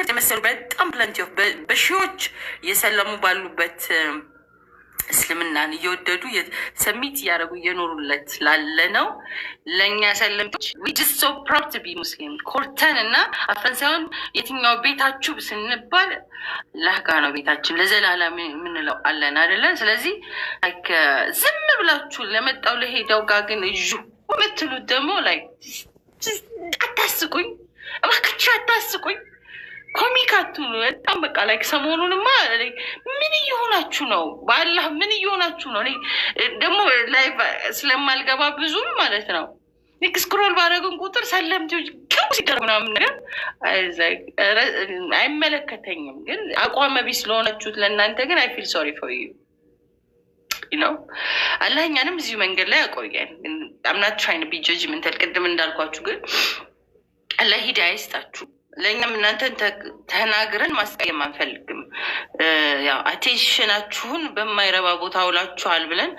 የመሰሉ በጣም ፕለንቲ ኦፍ በሺዎች የሰለሙ ባሉበት እስልምናን እየወደዱ ሰሚት እያደረጉ እየኖሩለት ላለ ነው። ለእኛ ሰለምቶች ዊጅስ ሶ ፕራውድ ቱ ቢ ሙስሊም ኮርተን እና አፍረን ሳይሆን የትኛው ቤታችሁ ስንባል ላጋ ነው ቤታችን ለዘላለም የምንለው አለን አይደለን። ስለዚህ ዝም ብላችሁ ለመጣው ለሄደው ጋር ግን እዡ የምትሉት ደግሞ ላይ አታስቁኝ፣ እባካችሁ አታስቁኝ። ኮሚካቱ በጣም በቃ ላይ ሰሞኑንማ ምን እየሆናችሁ ነው? በአላህ ምን እየሆናችሁ ነው? ደግሞ ላይ ስለማልገባ ብዙም ማለት ነው ስክሮል ባደረግን ቁጥር ሰለምቶች ገቡ ሲደርግ ምናምን ነገር አይመለከተኝም። ግን አቋመ ቢስ ስለሆናችሁት ለእናንተ ግን አይ ፊል ሶሪ ፎር ዩ ነው። አላህ እኛንም እዚሁ መንገድ ላይ ያቆየን። አምናት ትራይን ቢ ጀጅመንታል ቅድም እንዳልኳችሁ ግን አላህ ሂዳያ ይስጣችሁ። ለእኛም እናንተን ተናግረን ማስቀየም አንፈልግም። ያው አቴንሽናችሁን በማይረባ ቦታ ውላችኋል ብለን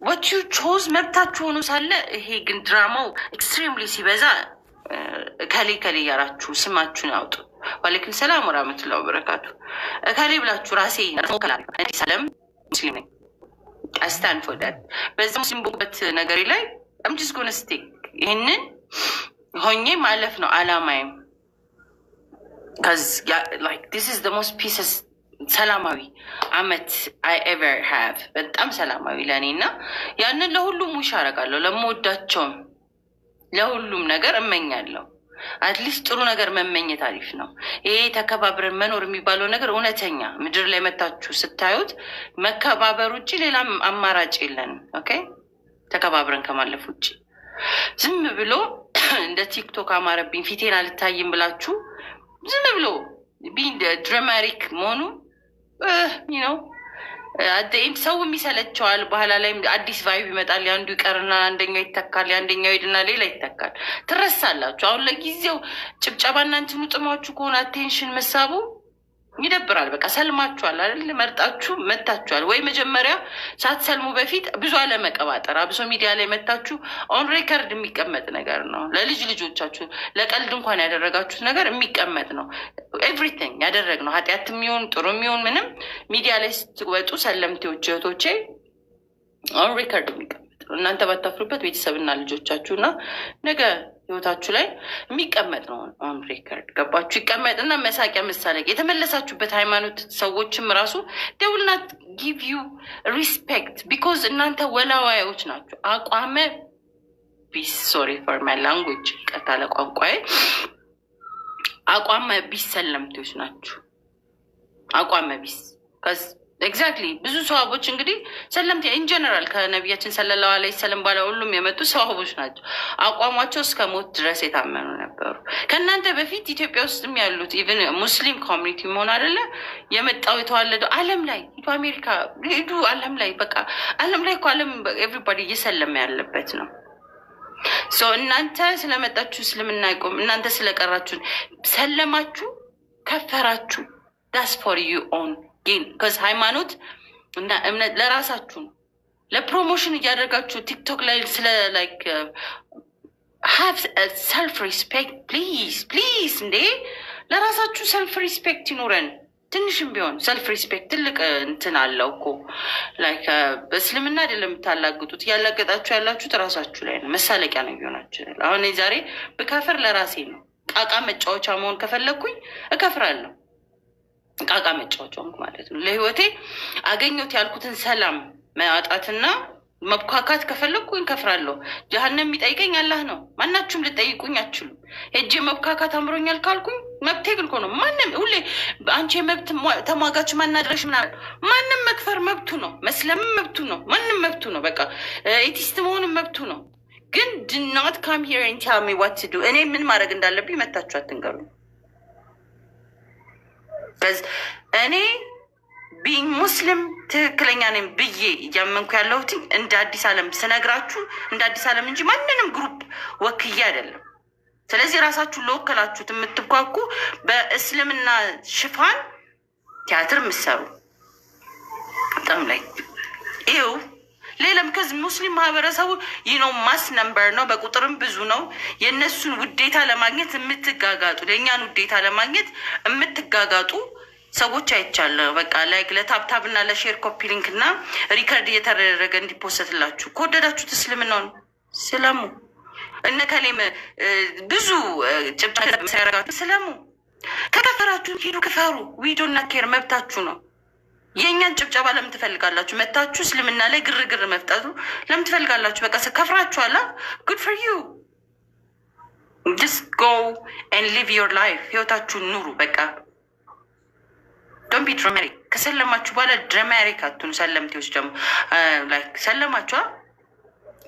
what you chose መብታችሁ ሆኖ ሳለ ይሄ ግን ድራማው ኤክስትሪምሊ ሲበዛ ከሌ ያላችሁ ስማችሁን ያውጡ። ዋሌኩም ሰላም ወራህመቱላሂ ወበረካቱ። ከሌ ብላችሁ ራሴ ሰለም ሙስሊም ነኝ አስታን ፎር ዳት በዛ ሙስሊም ቦበት ነገር ላይ I'm just gonna stick ይህንን ሆኜ ማለፍ ነው አላማዬም። Because like this is the most peace ሰላማዊ አመት I ever have በጣም ሰላማዊ ለኔ እና ያንን ለሁሉም ውሽ አደርጋለሁ። ለምወዳቸውም ለሁሉም ነገር እመኛለሁ። አትሊስት ጥሩ ነገር መመኘት አሪፍ ነው። ይሄ ተከባብረን መኖር የሚባለው ነገር እውነተኛ ምድር ላይ መታችሁ ስታዩት መከባበር ውጭ ሌላም አማራጭ የለንም። ኦኬ ተከባብረን ከማለፍ ውጭ ዝም ብሎ እንደ ቲክቶክ አማረብኝ ፊቴን አልታይም ብላችሁ ዝም ብሎ ድራማቲክ መሆኑ ነው። አደይም ሰው የሚሰለቸዋል። በኋላ ላይ አዲስ ቫይብ ይመጣል። ያንዱ ይቀርና አንደኛው ይተካል፣ ያንደኛው ሄድና ሌላ ይተካል። ትረሳላችሁ። አሁን ለጊዜው ጭብጨባና እንትኑ ጥማችሁ ከሆነ አቴንሽን መሳቡ ይደብራል። በቃ ሰልማችኋል አይደል? መርጣችሁ መታችኋል ወይ? መጀመሪያ ሳትሰልሙ በፊት ብዙ አለመቀባጠር አብሶ ሚዲያ ላይ መታችሁ ኦን ሬከርድ የሚቀመጥ ነገር ነው። ለልጅ ልጆቻችሁ ለቀልድ እንኳን ያደረጋችሁት ነገር የሚቀመጥ ነው። ኤቭሪቲንግ ያደረግነው ኃጢአት የሚሆን ጥሩ የሚሆን ምንም ሚዲያ ላይ ስትወጡ ሰለምቴዎች እህቶቼ ኦን ሬከርድ የሚቀመጥ ነው። እናንተ ባታፍሩበት ቤተሰብና ልጆቻችሁና ነገ ህይወታችሁ ላይ የሚቀመጥ ነው። ኦን ሬከርድ ገባችሁ? ይቀመጥና መሳቂያ መሳለቅ የተመለሳችሁበት ሃይማኖት ሰዎችም ራሱ they will not give you respect because እናንተ ወላዋዮች ናችሁ። አቋመ ቢስ sorry for my language ቀጣለ ቋንቋዬ አቋመ ቢስ ሰለምቶች ናችሁ። አቋመ ቢስ ኤግዛክትሊ ብዙ ሰሃቦች እንግዲህ ሰለምት ኢን ጀነራል ከነቢያችን ሰለላሁ ዐለይሂ ወሰለም ባለ ሁሉም የመጡ ሰሃቦች ናቸው። አቋማቸው እስከ ሞት ድረስ የታመኑ ነበሩ። ከእናንተ በፊት ኢትዮጵያ ውስጥም ያሉት ኢቭን ሙስሊም ኮሚኒቲ መሆን አይደለ የመጣው የተዋለደው ዓለም ላይ ሂዱ አሜሪካ ሂዱ ዓለም ላይ በቃ ዓለም ላይ እኮ ዓለም ኤቭሪባዲ እየሰለመ ያለበት ነው። ሶ እናንተ ስለመጣችሁ እስልምና ይቆም እናንተ ስለቀራችሁ ሰለማችሁ ከፈራችሁ that's for you own ግን ከዚ ሃይማኖት እና እምነት ለራሳችሁ ነው። ለፕሮሞሽን እያደረጋችሁ ቲክቶክ ላይ ስለ ላይክ have self respect please እንዴ ለራሳችሁ self respect ይኖረን። ትንሽም ቢሆን self respect ትልቅ እንትን አለው እኮ ላይክ በእስልምና አይደለም የምታላግጡት። ያላገጣችሁ ያላችሁት ራሳችሁ ላይ ነው። መሳለቂያ ነው ይሆናችሁ። አሁን ዛሬ ብከፍር ለራሴ ነው። ቃቃ መጫወቻ መሆን ከፈለኩኝ እከፍራለሁ። ቃቃ መጫወቻው ማለት ነው። ለህይወቴ አገኘሁት ያልኩትን ሰላም ማጣትና መብካካት ከፈለኩኝ ከፍራለሁ። ጀሃነም የሚጠይቀኝ አላህ ነው። ማናችሁም ልጠይቁኝ አትችሉም። ሄጄ መብካካት አምሮኛል ካልኩኝ መብቴ ግን እኮ ነው። ማንም ሁሌ አንቺ መብት ተሟጋች ማናድረሽ ምናምን ማንም መክፈር መብቱ ነው። መስለምም መብቱ ነው። ማንም መብቱ ነው። በቃ ኤቲስት መሆንም መብቱ ነው። ግን do not come here and tell me what to do። እኔ ምን ማድረግ እንዳለብኝ መታችሁ አትንገሩኝ። እኔ ቢንግ ሙስሊም ትክክለኛ ነኝ ብዬ እያመንኩ ያለሁት እንደ አዲስ ዓለም ስነግራችሁ እንደ አዲስ ዓለም እንጂ ማንንም ግሩፕ ወክዬ አይደለም። ስለዚህ ራሳችሁ ለወከላችሁት የምትጓጉ በእስልምና ሽፋን ቲያትር የምትሰሩ በጣም ላይ ይኸው ሌላም ከዚህ ሙስሊም ማህበረሰቡ ነው ማስ ነምበር ነው፣ በቁጥርም ብዙ ነው። የእነሱን ውዴታ ለማግኘት የምትጋጋጡ የእኛን ውዴታ ለማግኘት የምትጋጋጡ ሰዎች አይቻለሁ። በቃ ላይክ ለታብታብ እና ለሼር ኮፒ ሊንክ እና ሪከርድ እየተደረገ እንዲፖሰትላችሁ ከወደዳችሁት እስልምናውን ስለሙ። እነ ከሌም ብዙ ጭብጫ ያረጋችሁ ስለሙ። ከከፈራችሁ ሂዱ ክፈሩ። ዊዶና ኬር መብታችሁ ነው። የእኛን ጭብጨባ ለምን ትፈልጋላችሁ? መታችሁ እስልምና ላይ ግርግር መፍጠቱ ለምን ትፈልጋላችሁ? በቃ ከፍራችኋላ። ጉድ ፎር ዩ ጀስት ጎ ኤንድ ሊቭ ዮር ላይፍ። ህይወታችሁን ኑሩ በቃ። ዶንት ቢ ድራማቲክ። ከሰለማችሁ በኋላ ድራማቲክ አትሁኑ። ሰለምቴዎች ደግሞ ላይክ ሰለማችኋ፣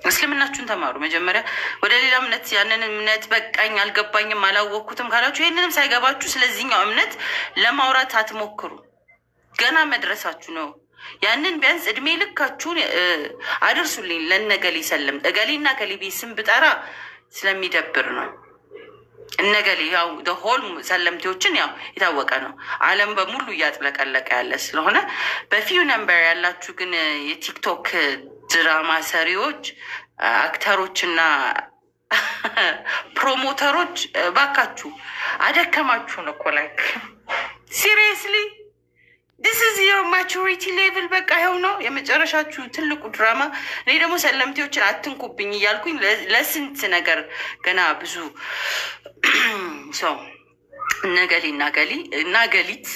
እስልምናችሁን ተማሩ መጀመሪያ። ወደ ሌላ እምነት ያንን እምነት በቃኝ አልገባኝም አላወቅኩትም ካላችሁ ይህንንም ሳይገባችሁ ስለዚህኛው እምነት ለማውራት አትሞክሩ። ገና መድረሳችሁ ነው። ያንን ቢያንስ እድሜ ልካችሁን አድርሱልኝ። ለነገሌ ሰለም እገሌና ገሌ ስም ብጠራ ስለሚደብር ነው። እነገሌ ያው ሆል ሰለምቴዎችን ያው የታወቀ ነው። ዓለም በሙሉ እያጥለቀለቀ ያለ ስለሆነ በፊው ነምበር ያላችሁ ግን የቲክቶክ ድራማ ሰሪዎች፣ አክተሮችና ፕሮሞተሮች ባካችሁ አደከማችሁን እኮ ላይክ ሲሪየስሊ ዲስ ኢዝ ዮር ማቹሪቲ ሌቭል። በቃ ይኸው ነው የመጨረሻችሁ ትልቁ ድራማ። እኔ ደግሞ ሰለምቴዎችን አትንኩብኝ እያልኩኝ ለስንት ነገር ገና ብዙ ሰው ነገሌ እና ገሊት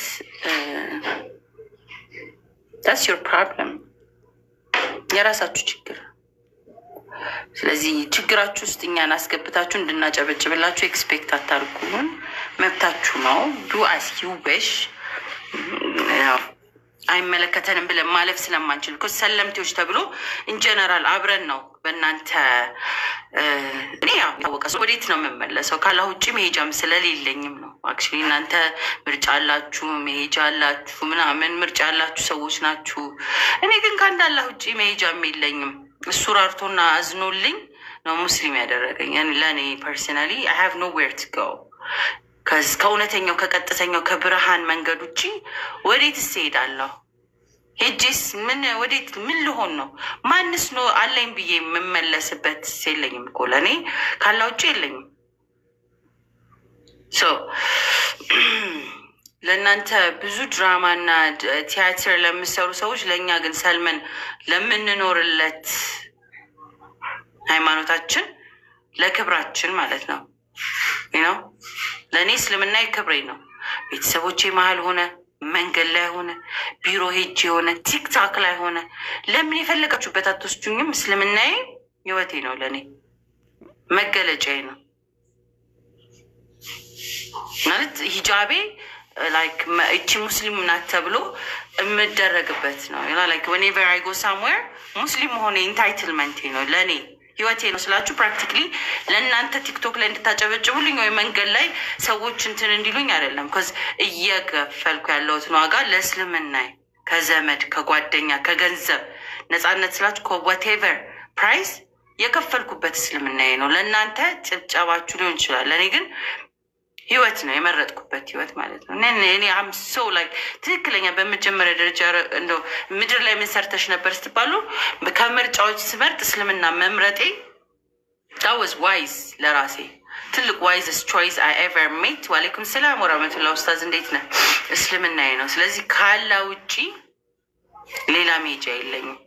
ታስ ዮር ፕሮብለም፣ የራሳችሁ ችግር። ስለዚህ ችግራችሁ ውስጥ እኛን አስገብታችሁ እንድናጨበጭብላችሁ ኤክስፔክት አታርጉን። መብታችሁ ነው። ዱ አስ ዩ ዊሽ። አይመለከተንም ብለን ማለፍ ስለማንችል እኮ ሰለምቴዎች ተብሎ ኢንጀነራል አብረን ነው በእናንተ። እኔ ያው ያወቀ ሰው ወዴት ነው የምመለሰው? ካላ ውጭ መሄጃም ስለሌለኝም ነው። አክቹዋሊ እናንተ ምርጫ አላችሁ፣ መሄጃ አላችሁ፣ ምናምን ምርጫ ያላችሁ ሰዎች ናችሁ። እኔ ግን ከአንድ አላህ ውጭ መሄጃም የለኝም። እሱ ራርቶና አዝኖልኝ ነው ሙስሊም ያደረገኝ። ለእኔ ፐርሰናሊ አይ ሃቭ ኖ ዌር ቱ ጎ። ከእውነተኛው ከቀጥተኛው ከብርሃን መንገድ ውጭ ወዴት እሄዳለሁ? ሄጄስ ወዴት ምን ልሆን ነው? ማንስ ነው አለኝ ብዬ የምመለስበት? የለኝም እኮ ለእኔ ካላ ውጭ የለኝም። ለእናንተ ብዙ ድራማና ቲያትር ለምሰሩ ሰዎች፣ ለእኛ ግን ሰልመን ለምንኖርለት ሃይማኖታችን ለክብራችን ማለት ነው ነው። ለእኔ እስልምና ክብሬ ነው። ቤተሰቦቼ መሀል ሆነ፣ መንገድ ላይ ሆነ፣ ቢሮ ሄጅ የሆነ ቲክታክ ላይ ሆነ፣ ለምን የፈለጋችሁበት አትወስዱኝም። እስልምናዬ ህይወቴ ነው። ለእኔ መገለጫዬ ነው ማለት ሂጃቤ ላይክ እቺ ሙስሊም ናት ተብሎ የምደረግበት ነው። ላይክ ወኔቨር አይ ጎ ሳምዌር ሙስሊም መሆኔ ኢንታይትልመንቴ ነው። ለእኔ ህይወቴ ነው ስላችሁ ፕራክቲክሊ ለእናንተ ቲክቶክ ላይ እንድታጨበጭቡልኝ ወይ መንገድ ላይ ሰዎች እንትን እንዲሉኝ አይደለም። ኮዝ እየከፈልኩ ያለሁትን ዋጋ ለእስልምና ከዘመድ ከጓደኛ ከገንዘብ ነፃነት ስላችሁ ከዋቴቨር ፕራይስ የከፈልኩበት እስልምናዬ ነው። ለእናንተ ጭብጨባችሁ ሊሆን ይችላል። ለእኔ ግን ህይወት ነው፣ የመረጥኩበት ህይወት ማለት ነው። እኔ አም ሶ ላይክ ትክክለኛ በመጀመሪያ ደረጃ እንደው ምድር ላይ ምን ሰርተሽ ነበር ስትባሉ ከምርጫዎች ስመርጥ እስልምና መምረጤ that was wise ለራሴ ትልቅ ዋይዝስ ቾይስ አይ ኤቨር ሜት። ዋሌይኩም ሰላም ወራህመቱላ። ኡስታዝ እንዴት ነህ? እስልምናዬ ነው። ስለዚህ ካላ ውጪ ሌላ ሜጃ የለኝም።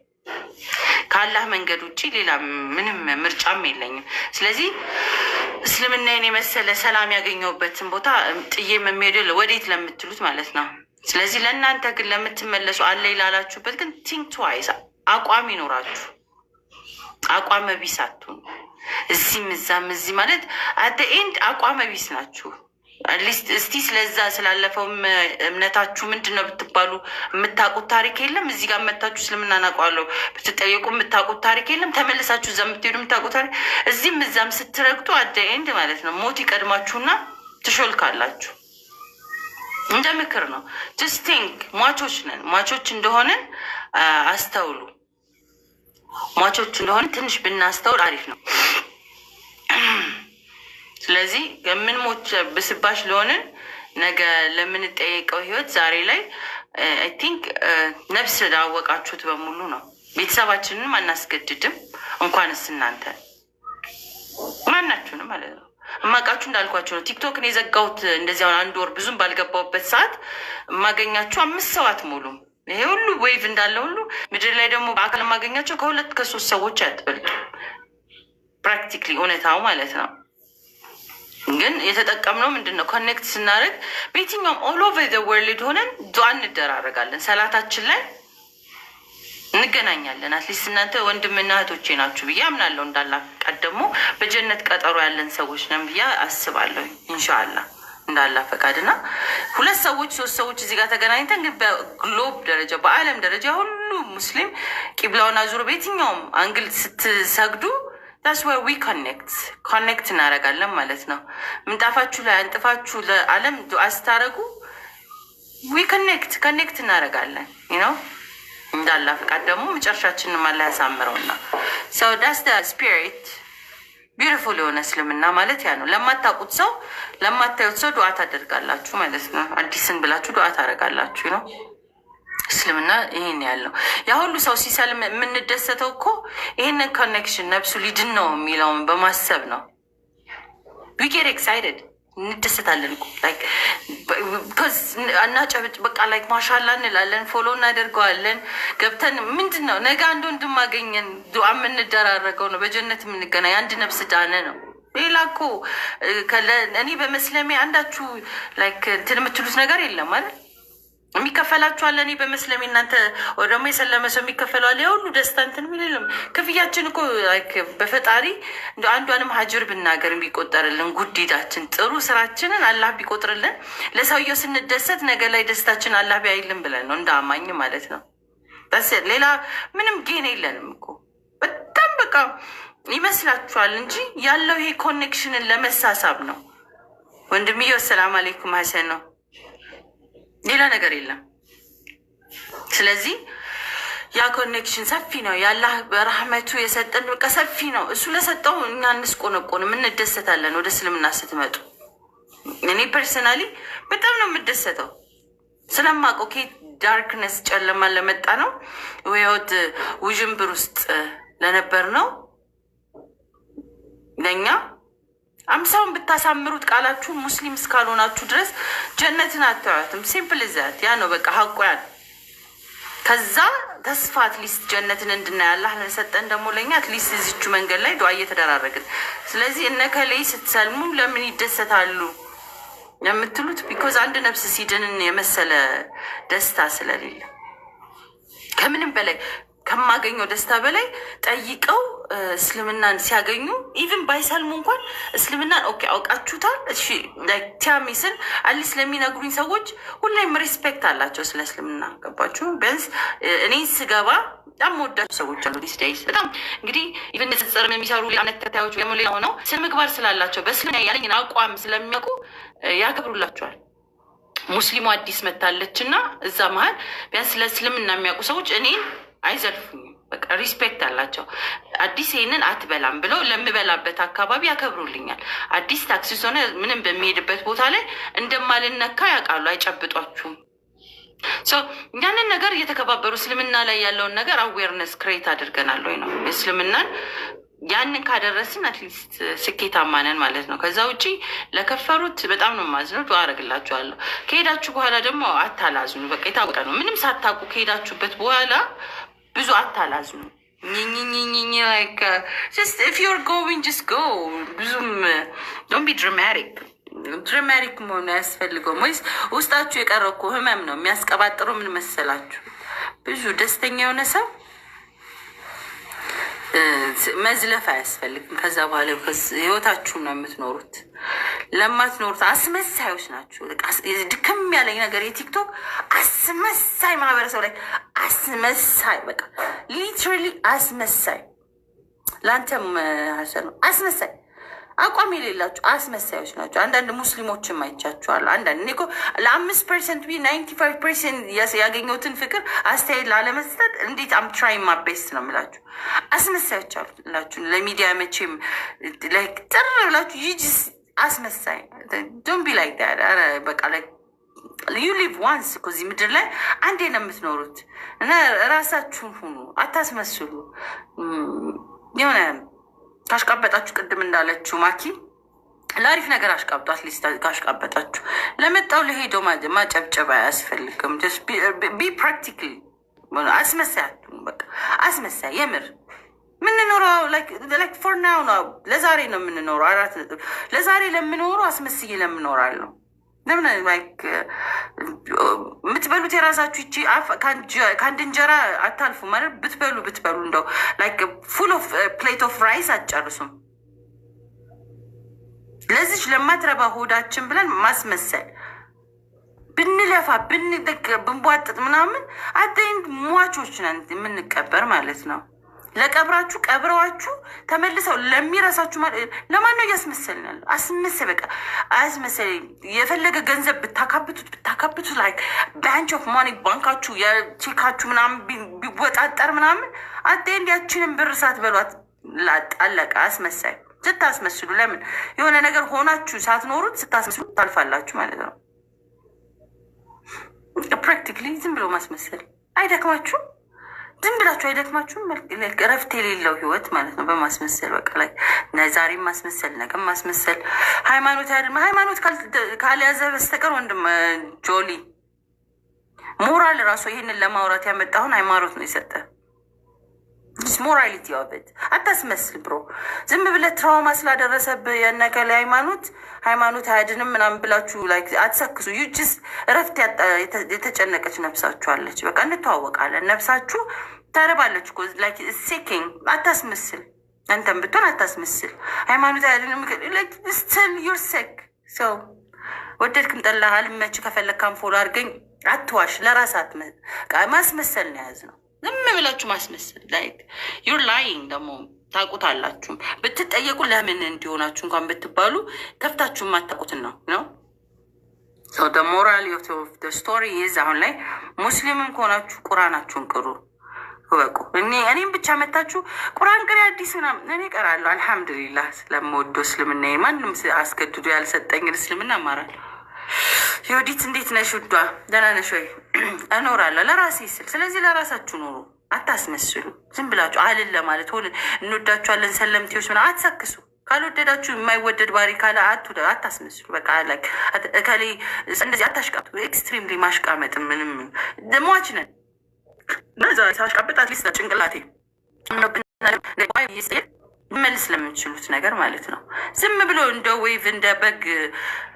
ካላህ መንገድ ውጪ ሌላ ምንም ምርጫም የለኝም። ስለዚህ እስልምናዬን የመሰለ ሰላም ያገኘሁበትን ቦታ ጥዬም የሚሄደው ወዴት ለምትሉት ማለት ነው። ስለዚህ ለእናንተ ግን ለምትመለሱ አለ ይላላችሁበት ግን ቲንክ ትዋይስ፣ አቋም ይኖራችሁ። አቋም ቢስ አትሁኑ። እዚህም እዛም እዚህ ማለት አት ኤንድ አቋም ቢስ ናችሁ። አትሊስት እስቲ ስለዛ ስላለፈው እምነታችሁ ምንድን ነው ብትባሉ የምታውቁት ታሪክ የለም። እዚህ ጋር መታችሁ እስልምና ናውቀዋለሁ ብትጠየቁ የምታውቁት ታሪክ የለም። ተመልሳችሁ እዛ የምትሄዱ የምታውቁት ታሪክ እዚህም እዛም ስትረግጡ አደ ኤንድ ማለት ነው ሞት ይቀድማችሁና ትሾልካላችሁ። እንደ ምክር ነው። ጀስት ቲንክ ሟቾች ነን። ሟቾች እንደሆነን አስተውሉ። ሟቾች እንደሆነ ትንሽ ብናስተውል አሪፍ ነው። ስለዚህ የምንሞት ብስባሽ ለሆንን ነገ ለምንጠየቀው ህይወት ዛሬ ላይ አይ ቲንክ ነፍስ ላወቃችሁት በሙሉ ነው ቤተሰባችንንም አናስገድድም። እንኳንስ እናንተ ማናችሁንም ማለት ነው። እማቃችሁ እንዳልኳቸው ነው። ቲክቶክን የዘጋሁት እንደዚህ አሁን 1 ወር ብዙም ባልገባሁበት ሰዓት የማገኛችሁ 5 ሰው አትሞሉም። ይሄ ሁሉ ዌቭ እንዳለ ሁሉ ምድር ላይ ደግሞ በአካል የማገኛቸው ከ2 ከ3 ሰዎች አትበልጡም። ፕራክቲክሊ እውነታው ማለት ነው። ግን የተጠቀምነው ምንድን ነው? ኮኔክት ስናደርግ በየትኛውም ኦል ኦቨር ዘ ወርልድ ሆነን ዱዓ እንደራረጋለን። ሰላታችን ላይ እንገናኛለን። አትሊስት እናንተ ወንድምና እህቶቼ ናችሁ ብዬ አምናለሁ። እንዳላ ፈቃድ ደግሞ በጀነት ቀጠሮ ያለን ሰዎች ነን ብዬ አስባለሁ። ኢንሻአላህ እንዳላ ፈቃድ እና 2 ሰዎች 3 ሰዎች እዚህ ጋር ተገናኝተን ግን በግሎብ ደረጃ በአለም ደረጃ ሁሉ ሙስሊም ቂብላውን አዙሮ በየትኛውም አንግል ስትሰግዱ that's where we ኮኔክት እናደርጋለን ማለት ነው። ምንጣፋችሁ ላይ አንጥፋችሁ ለዓለም ዱዓ ስታደርጉ we ኮኔክት እናደርጋለን ነው። እንዳላ ፈቃድ ደግሞ መጨረሻችንን ማላ ያሳምረውና so that's the spirit beautiful የሆነ እስልምና ማለት ያ ነው። ለማታውቁት ሰው ለማታዩት ሰው ዱዓ ታደርጋላችሁ ማለት ነው። አዲስን ብላችሁ ዱዓ ታደርጋላችሁ ነው። እስልምና ይሄን ያለው ያ ሁሉ ሰው ሲሰልም የምንደሰተው እኮ ይሄንን ኮኔክሽን ነብሱ ሊድን ነው የሚለውን በማሰብ ነው። we get excited እንደሰታለን እኮ ላይክ because እናጨብጭ በቃ ላይክ ማሻአላ እንላለን፣ ፎሎ እናደርገዋለን። ገብተን ምንድነው ነገ አንድ ወንድም አገኘን ዱዓ የምንደራረገው ነው። በጀነት የምንገናኝ አንድ ነፍስ ዳነ ነው። ሌላ እኮ እኔ በመስለሜ አንዳችሁ ላይክ እንትን የምትሉት ነገር የለም ማለት የሚከፈላችሁ አለ። እኔ በመስለሜ እናንተ ወይ ደግሞ የሰለመ ሰው የሚከፈለው አለ። የሁሉ ደስታ እንትን የሚልም ክፍያችን እኮ በፈጣሪ እንደ አንዷንም ሀጅር ብናገር ቢቆጠርልን ጉዲዳችን ጥሩ ስራችንን አላህ ቢቆጥርልን ለሰውየው ስንደሰት ነገ ላይ ደስታችን አላህ ቢያይልን ብለን ነው እንደ አማኝ ማለት ነው። ሌላ ምንም ጌን የለንም እኮ በጣም በቃ ይመስላችኋል እንጂ ያለው ይሄ ኮኔክሽንን ለመሳሳብ ነው። ወንድምዬ ሰላም አለይኩም ሀሰን ነው፣ ሌላ ነገር የለም። ስለዚህ ያ ኮኔክሽን ሰፊ ነው። የአላህ በረህመቱ የሰጠን በቃ ሰፊ ነው። እሱ ለሰጠው እኛ እንስቆነቆንም እንደሰታለን። ወደ እስልምና ስትመጡ እኔ ፐርሰናሊ በጣም ነው የምደሰተው ስለማውቀው ከ ዳርክነስ ጨለማ ለመጣ ነው ወይወት ውዥንብር ውስጥ ለነበር ነው ለኛ 50ውን ብታሳምሩት ቃላችሁን ሙስሊም እስካልሆናችሁ ድረስ ጀነትን አታዩትም። ሲምፕል ዛት ያ ነው በቃ ሀቁ ያ ነው። ከዛ ተስፋ አትሊስት ጀነትን እንድናይ አላህ ለሰጠን ደግሞ ለኛ አትሊስት እዚቹ መንገድ ላይ ዱዓ እየተደራረግን ስለዚህ እነከሌ ስትሰልሙ ለምን ይደሰታሉ የምትሉት ቢኮዝ አንድ ነፍስ ሲድንን የመሰለ ደስታ ስለሌለ ከምንም በላይ ከማገኘው ደስታ በላይ ጠይቀው እስልምናን ሲያገኙ ኢቭን ባይሰልሙ እንኳን እስልምናን ኦኬ አውቃችሁታል እሺ ላይክ ቲያሚስን አሊስ ለሚነግሩኝ ሰዎች ሁሌም ሪስፔክት አላቸው ስለ እስልምና ገባችሁ። ቢያንስ እኔ ስገባ በጣም ወዳቸው ሰዎች አሉ ዲስ ዴይስ በጣም እንግዲህ ኢቭን ንጽጽር የሚሰሩ ሊአነት ተታዮች ደግሞ ሌላ ሆነው ስለ ምግባር ስላላቸው በእስልምና ያለኝን አቋም ስለሚያውቁ ያከብሩላቸዋል። ሙስሊሙ አዲስ መታለች እና እዛ መሀል ቢያንስ ለእስልምና የሚያውቁ ሰዎች እኔን አይዘልፉኝም። በቃ ሪስፔክት አላቸው። አዲስ ይሄንን አትበላም ብለው ለምበላበት አካባቢ ያከብሩልኛል። አዲስ ታክሲ ሆነ ምንም በሚሄድበት ቦታ ላይ እንደማልነካ ያውቃሉ። አይጨብጧችሁም። ያንን ነገር እየተከባበሩ እስልምና ላይ ያለውን ነገር አዌርነስ ክሬት አድርገናል ወይ ነው እስልምናን ያንን ካደረስን አትሊስት ስኬታማ ነን ማለት ነው። ከዛ ውጪ ለከፈሩት በጣም ነው ማዝነው። ዱዓ አደርግላችኋለሁ። ከሄዳችሁ በኋላ ደግሞ አታላዝኑ። በቃ የታወቀ ነው። ምንም ሳታውቁ ከሄዳችሁበት በኋላ ብዙ አታላዝኑ። ኝኝኝኝኝ like just if you're going just go። ብዙም don't be dramatic መሆን አያስፈልገውም። ወይስ ውስጣችሁ የቀረው እኮ ህመም ነው የሚያስቀባጥረው። ምን መሰላችሁ ብዙ ደስተኛ የሆነ ሰው መዝለፍ አያስፈልግም። ከዛ በኋላ ህይወታችሁ ነው የምትኖሩት። ለማትኖሩት አስመሳዮች ናችሁ። ድክም ያለኝ ነገር የቲክቶክ አስመሳይ ማህበረሰብ ላይ አስመሳይ በቃ ሊትራሊ አስመሳይ ለአንተም ሀሰን ነው አስመሳይ አቋም የሌላችሁ አስመሳዮች ናቸው። አንዳንድ ሙስሊሞችም አይቻችኋለሁ። አንዳንድ እኔ እኮ ለ5% 95% ያገኘሁትን ፍቅር አስተያየት ላለመስጠት እንዴት አም ትራይ ማ ቤስት ነው የምላችሁ። አስመሳዮች አላችሁ። ለሚዲያ መቼም ላይክ ጥር ብላችሁ ይጅስ አስመሳይ ዶንት ቢ ላይክ ዳት። በቃ ላይክ ዩ ሊቭ ዋንስ እኮ እዚህ ምድር ላይ አንዴ ነው የምትኖሩት እና ራሳችሁን ሁኑ፣ አታስመስሉ። የሆነ ካሽቃበጣችሁ ቅድም እንዳለችው ማኪ ለአሪፍ ነገር አሽቃብጡ። አትሊስት ካሽቃበጣችሁ ለመጣው ለሄደው ማጨብጨብ አያስፈልግም። ቢ ፕራክቲካል አስመሳይ አትሁኑ። በቃ አስመሳይ የምር ምንኖረው ላይክ ፎር ናው ነው። ለዛሬ ነው የምንኖረው። 4 ነጥብ ለዛሬ ለምኖረው አስመስዬ ለምኖራለሁ። ለምን ላይክ የምትበሉት የራሳችሁ ይቺ ከአንድ እንጀራ አታልፉ ማለት ብትበሉ እንደው ላይክ ፉል ኦፍ ፕሌት ኦፍ ራይስ አትጨርሱም። ለዚች ለማትረባ ሆዳችን ብለን ማስመሰል ብንለፋ ብንቧጥጥ ምናምን አደይንድ ሟቾች ነን የምንቀበር ማለት ነው። ለቀብራችሁ ቀብረዋችሁ ተመልሰው ለሚረሳችሁ ለማን ነው እያስመሰልን? አስመሰል በቃ አስመሰል። የፈለገ ገንዘብ ብታካብቱት ላይ ባንች ኦፍ ማኒ ባንካችሁ የቼካችሁ ምናምን ቢወጣጠር ምናምን አደይንድ ያችንን ብር ሳትበሏት አለቀ። አስመሳይ ስታስመስሉ ለምን የሆነ ነገር ሆናችሁ ሳትኖሩት ስታስመስሉ ታልፋላችሁ ማለት ነው። ፕራክቲካሊ ዝም ብሎ ማስመሰል አይደክማችሁም? ዝም ብላችሁ አይደክማችሁም? እረፍት የሌለው ህይወት ማለት ነው በማስመሰል በቃ ላይ ዛሬ ማስመሰል ነገ ማስመሰል። ሃይማኖት ካልያዘ በስተቀር ወንድም ጆሊ ሞራል ራሱ ይህንን ለማውራት ያመጣሁን ሃይማኖት ነው የሰጠ ሞራሊቲ ኦፍት አታስመስል ብሮ። ዝም ብለህ ትራውማ ስላደረሰብህ የነገ ላይ ሃይማኖት አያድንም ምናምን ብላችሁ ላይ አትሰክሱ። ዩጅስ እረፍት የተጨነቀች ነፍሳችኋለች። በቃ እንተዋወቃለን። ነፍሳችሁ ተርባለች እኮ ላይክ ሴኪንግ። አታስመስል። አንተም ብትሆን አታስመስል። ሃይማኖት አያድንም ስትል ዩር ሴክ ሰው ወደድክም ጠላህ አልመች ከፈለግ ካንፎሎ አድርገኝ። አትዋሽ። ለራሳት ማስመሰል ነው የያዝ ነው። ዝም ብላችሁ ማስመሰል ላይክ ዩር ላይንግ ደግሞ ታውቁታላችሁ። ብትጠየቁ ለምን እንዲሆናችሁ እንኳን ብትባሉ ከፍታችሁ የማታውቁትን ነው ሞራል ስቶሪ ይዝ። አሁን ላይ ሙስሊምም ከሆናችሁ ቁራናችሁን ቅሩ በቁ። እኔም ብቻ መታችሁ ቁራን ቅሪ አዲስ ምናምን እኔ እቀራለሁ። አልሐምዱሊላህ ስለምወዶ እስልምና ማንም አስገድዶ ያልሰጠኝን እስልምና እማራለሁ። ዮዲት እንዴት ነሽ ውዷ? ደህና ነሽ ወይ? እኖራለሁ ለራሴ ስል። ስለዚህ ለራሳችሁ ኖሩ፣ አታስመስሉ። ዝም ብላችሁ አልን ለማለት ሆን እንወዳችኋለን ሰለምቴዎች ምናምን አትሰክሱ። ካልወደዳችሁ የማይወደድ ባሪ ካለ አታስመስሉ። በቃ ከላይ እንደዚህ አታሽቃጡ። ኤክስትሪምሊ ማሽቃመጥ ምንም ደሟች ነን። ነዛ ሳሽቃበጥ አትሊስት ጭንቅላቴ መልስ ለምችሉት ነገር ማለት ነው። ዝም ብሎ እንደ ዌቭ እንደ በግ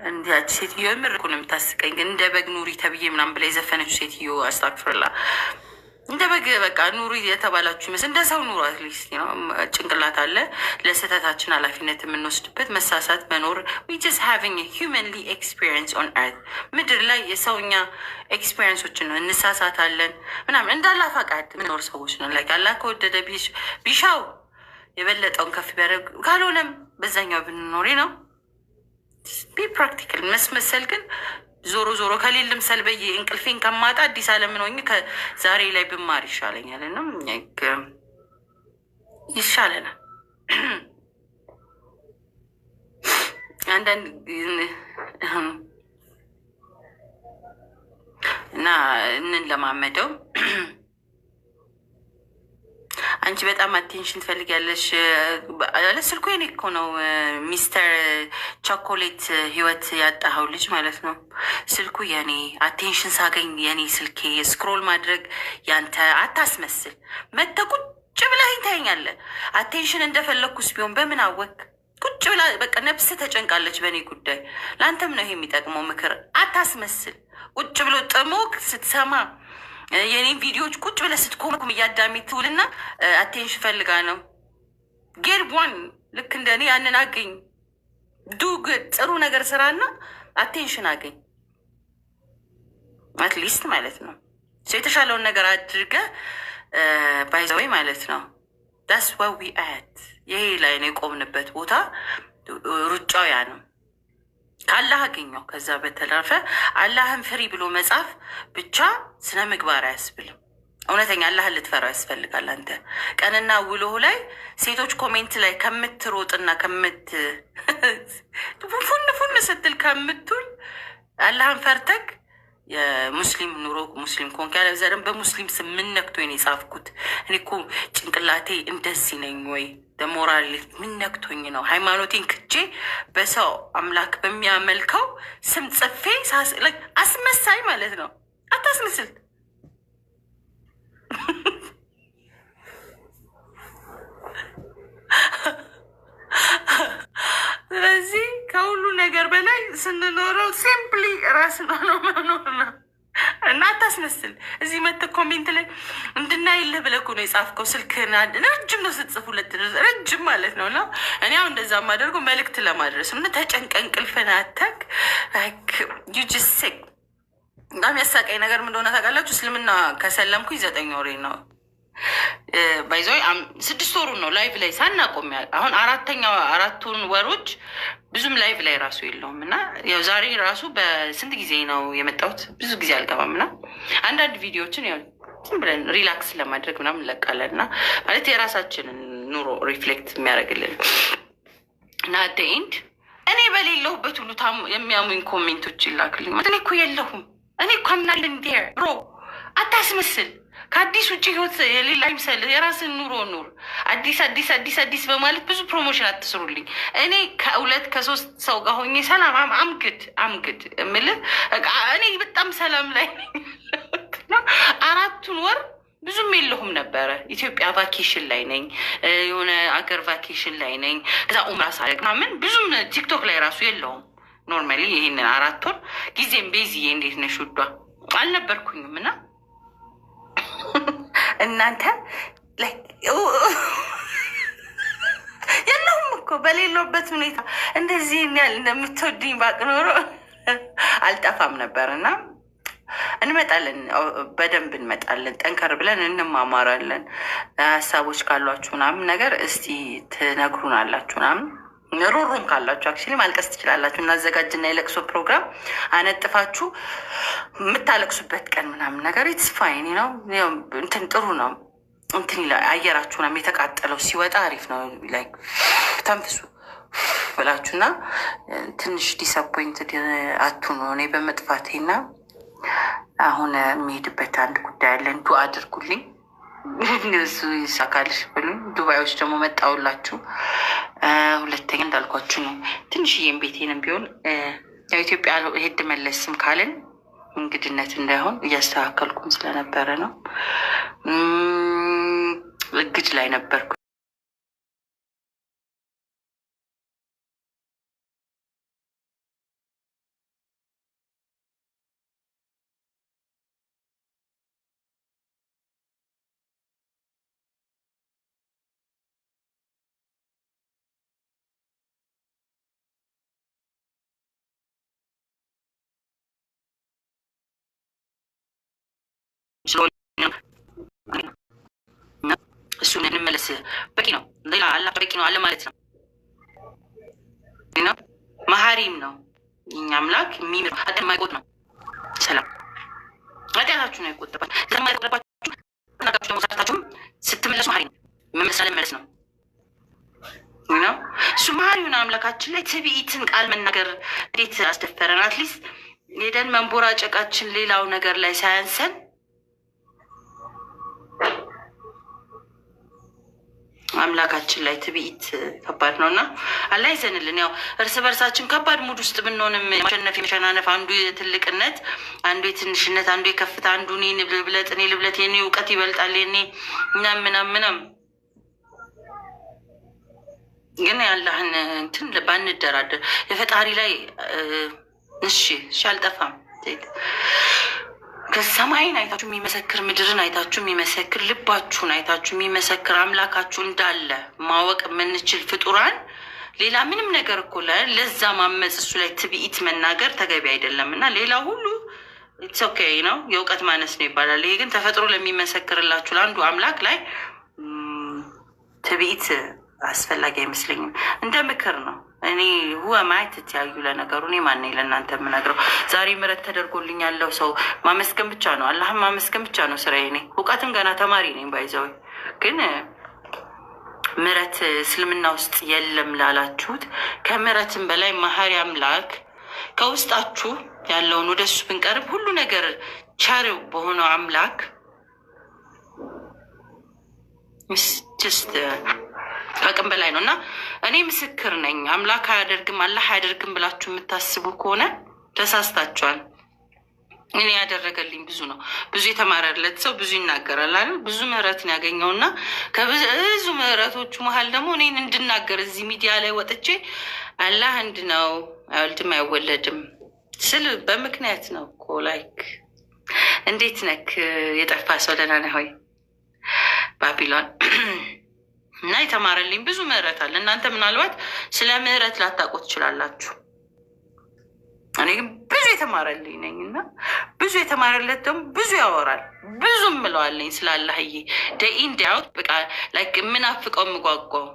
እንዲያች ሴትዮ የምር እኮ ነው የምታስቀኝ። ግን እንደ በግ ኑሪ ተብዬ ምናምን ብላ የዘፈነች ሴትዮ አስታክፍርላ። እንደ በግ በቃ ኑሪ የተባላችሁ ይመስል እንደ ሰው ኑሮ። አትሊስት ጭንቅላት አለ። ለስህተታችን ኃላፊነት የምንወስድበት መሳሳት መኖር we just having a humanly experience on earth ምድር ላይ የሰውኛ ኤክስፔሪንሶችን ነው። እንሳሳታለን ምናምን እንዳላ ፈቃድ ምኖር ሰዎች ነው። ላይ አላህ ከወደደ ቢሻው የበለጠውን ከፍ ቢያደርግ ካልሆነም በዛኛው ብንኖሪ ነው። ቢ ፕራክቲካል መስመሰል ግን ዞሮ ዞሮ ከሌልም ሰልበዬ እንቅልፌን ከማጣ አዲስ አለምን ሆኜ ከዛሬ ላይ ብማር ይሻለኛል። ነው ይሻለናል። አንዳንድ እና እንለማመደው። አንቺ በጣም አቴንሽን ትፈልጊያለሽ። ስልኩ የኔ እኮ ነው። ሚስተር ቾኮሌት ህይወት ያጣኸው ልጅ ማለት ነው። ስልኩ የኔ አቴንሽን ሳገኝ የኔ ስልኬ ስክሮል ማድረግ ያንተ። አታስመስል። መተ ቁጭ ብለህ ታየኛለህ። አቴንሽን እንደፈለግኩስ ቢሆን በምን አወቅ? ቁጭ ብላ በቃ ነፍስ ተጨንቃለች በእኔ ጉዳይ። ለአንተም ነው ይሄ የሚጠቅመው ምክር። አታስመስል። ቁጭ ብሎ ጥሞክ ስትሰማ የኔን ቪዲዮዎች ቁጭ ብለህ ስትኮመኩም እያዳሚ ትውልና አቴንሽን ፈልጋ ነው። ጌር ዋን ልክ እንደ እኔ ያንን አገኝ። ጥሩ ነገር ስራና አቴንሽን አገኝ። አትሊስት ማለት ነው የተሻለውን ነገር አድርገህ ባይዘወይ ማለት ነው። ዳስ ዋዊ አት ይሄ ላይ ነው የቆምንበት ቦታ። ሩጫው ያ ነው። ከአላህ አገኘው። ከዛ በተረፈ አላህን ፍሪ ብሎ መጻፍ ብቻ ስነ ምግባር አያስብልም። እውነተኛ አላህን ልትፈራው ያስፈልጋል። አንተ ቀንና ውሎህ ላይ ሴቶች ኮሜንት ላይ ከምትሮጥና ፉን ስትል ከምትውል አላህን ፈርተክ የሙስሊም ኑሮ ሙስሊም ኮንክ ያለ ዘርም በሙስሊም ስም ምን ነክቶኝ ነው የጻፍኩት? እኔ እኮ ጭንቅላቴ እንደዚህ ነኝ ወይ? በሞራል ምን ነክቶኝ ነው ሃይማኖቴን ክጄ በሰው አምላክ በሚያመልከው ስም ጽፌ አስመሳይ ማለት ነው። አታስመስል። ስለዚህ ከሁሉ ነገር በላይ ስንኖረው ሲምፕሊ ራስን ነው መኖር ነው እና አታስመስል። እዚህ መጥተህ ኮሜንት ላይ እንድናይልህ ብለህ እኮ ነው የጻፍከው። ስልክህን ረጅም ነው ስትጽፍ፣ ሁለት ረጅም ማለት ነው። እና እኔ አሁን እንደዛ የማደርገው መልዕክት ለማድረስ እና ተጨንቀህ እንቅልፍህን አተክ ዩጅሴክ። በጣም ያሳቀኝ ነገር ምን እንደሆነ ታውቃላችሁ? እስልምና ከሰለምኩኝ 9 ወሬ ነው። ባይዘ 6 ወሩን ነው ላይቭ ላይ ሳናቆም አሁን 4ቱን ወሮች ብዙም ላይቭ ላይ ራሱ የለውም። እና ያው ዛሬ ራሱ በስንት ጊዜ ነው የመጣሁት? ብዙ ጊዜ አልገባም። እና አንዳንድ ቪዲዮዎችን ያው ዝም ብለን ሪላክስ ለማድረግ ምናምን እንለቃለን። እና ማለት የራሳችንን ኑሮ ሪፍሌክት የሚያደርግልን እና ኢንድ እኔ በሌለሁበት ሁሉ የሚያሙኝ ኮሜንቶች ይላክልኝ። እኔ እኮ የለሁም። እኔ እኮ አምናለን ዴር ብሮ አታስመስል። ከአዲስ ውጭ ህይወት የሌላ ይምሰል። የራስን ኑሮ ኑር። አዲስ በማለት ብዙ ፕሮሞሽን አትስሩልኝ። እኔ ከ2-3 ሰው ጋር ሆኜ ሰላም አምግድ የምልህ እኔ በጣም ሰላም ላይ 4ቱን ወር ብዙም የለሁም ነበረ። ኢትዮጵያ ቫኬሽን ላይ ነኝ፣ የሆነ አገር ቫኬሽን ላይ ነኝ። ከዛ ኡምራ ሳደርግ ምናምን ብዙም ቲክቶክ ላይ ራሱ የለውም። ኖርማሊ ይህንን 4 ወር ጊዜም ቤዝዬ እንዴት ነሽ ውዷ አልነበርኩኝም። እና እናንተ የለሁም እኮ በሌለውበት ሁኔታ እንደዚህ ያህል እንደምትወድኝ ባቅ ኖሮ አልጠፋም ነበር። እና እንመጣለን፣ በደንብ እንመጣለን። ጠንከር ብለን እንማማራለን። ሀሳቦች ካሏችሁ ምናምን ነገር እስቲ ትነግሩናላችሁ ምናምን። ሮሮም ካላችሁ አክቹዋሊ ማልቀስ ትችላላችሁ። እናዘጋጅና የለቅሶ ፕሮግራም አነጥፋችሁ የምታለቅሱበት ቀን ምናምን ነገር ኢትስ ፋይን ነው። እንትን ጥሩ ነው። እንትን አየራችሁ ምናምን የተቃጠለው ሲወጣ አሪፍ ነው። ላይክ ተንፍሱ ብላችሁና ትንሽ ዲስአፖይንትድ አትሁኑ። እኔ በመጥፋቴና አሁን የሚሄድበት አንድ ጉዳይ አለን። ዱአ አድርጉልኝ እሱ ይሳካልሽ ብሉኝ። ዱባዮች ደግሞ መጣውላችሁ። ሁለተኛ እንዳልኳችሁ ነው። ትንሽዬም ቤቴንም ቢሆን ያው ኢትዮጵያ ሄድ መለስም ካልን እንግድነት እንዳይሆን እያስተካከልኩም ስለነበረ ነው። እግድ ላይ ነበርኩ። እሱን እንመለስ። በቂ ነው። ሌላ አላህ በቂ ነው አለ ማለት ነው። መሀሪም ነው። እኛ አምላክ የሚምር ኃጢአት የማይቆጥ ነው። ሰላም ኃጢአታችሁን አይቆጥባል። ለማይቆጥባችሁ ናጋችሁ ደግሞ ሰርታችሁም ስትመለሱ መሀሪ ነው። መመሳለ መለስ ነው። እሱ መሀሪውን አምላካችን ላይ ትዕቢትን ቃል መናገር እንዴት አስደፈረን? አትሊስት ሄደን መንቦራጨቃችን ሌላው ነገር ላይ ሳያንሰን አምላካችን ላይ ትዕቢት ከባድ ነው እና አላህ ይዘንልን። ያው እርስ በርሳችን ከባድ ሙድ ውስጥ ብንሆንም ማሸነፍ የመሸናነፍ አንዱ የትልቅነት፣ አንዱ የትንሽነት፣ አንዱ የከፍታ፣ አንዱ እኔ ልብለጥ፣ እኔ ልብለጥ፣ የኔ እውቀት ይበልጣል፣ የኔ ምናምናምናም ግን ያላህን እንትን ባንደራደር የፈጣሪ ላይ እሺ አልጠፋም። ከሰማይን አይታችሁ የሚመሰክር ምድርን አይታችሁ የሚመሰክር ልባችሁን አይታችሁ የሚመሰክር አምላካችሁ እንዳለ ማወቅ የምንችል ፍጡራን ሌላ ምንም ነገር እኮ ለዛ ማመፅ እሱ ላይ ትዕቢት መናገር ተገቢ አይደለም እና ሌላ ሁሉ ኢትስ ኦኬ ነው፣ የእውቀት ማነስ ነው ይባላል። ይሄ ግን ተፈጥሮ ለሚመሰክርላችሁ ለአንዱ አምላክ ላይ ትዕቢት አስፈላጊ አይመስለኝም። እንደ ምክር ነው። እኔ ሁወ ማየት ትያዩ ለነገሩ እኔ ማነኝ ለእናንተ የምነግረው? ዛሬ ምሕረት ተደርጎልኝ ያለው ሰው ማመስገን ብቻ ነው። አላህም ማመስገን ብቻ ነው ስራዬ። እኔ እውቀትም ገና ተማሪ ነኝ። ባይዘው ግን ምሕረት እስልምና ውስጥ የለም ላላችሁት ከምሕረትም በላይ መሀሪ አምላክ ከውስጣችሁ ያለውን ወደሱ ብንቀርብ ሁሉ ነገር ቻሪው በሆነው አምላክ just አቅም በላይ ነውና እኔ ምስክር ነኝ። አምላክ አያደርግም አላህ አያደርግም ብላችሁ የምታስቡ ከሆነ ተሳስታችኋል። እኔ ያደረገልኝ ብዙ ነው። ብዙ የተማረለት ሰው ብዙ ይናገራል አይደል? ብዙ ምህረትን ያገኘውና ከብዙ ምህረቶቹ መሀል ደግሞ እኔን እንድናገር እዚህ ሚዲያ ላይ ወጥቼ አላህ አንድ ነው አይወልድም አይወለድም ስል በምክንያት ነው እኮ። ላይክ እንዴት ነክ የጠፋ ሰው ደህና ነህ ሆይ ባቢሎን እና የተማረልኝ ብዙ ምህረት አለ። እናንተ ምናልባት ስለ ምህረት ላታውቁት ትችላላችሁ። እኔ ግን ብዙ የተማረልኝ ነኝ እና ብዙ የተማረለት ደግሞ ብዙ ያወራል። ብዙም ምለዋለኝ ስላለህዬ ደኢን ዳውት በቃ ላይክ ምናፍቀው ምጓጓው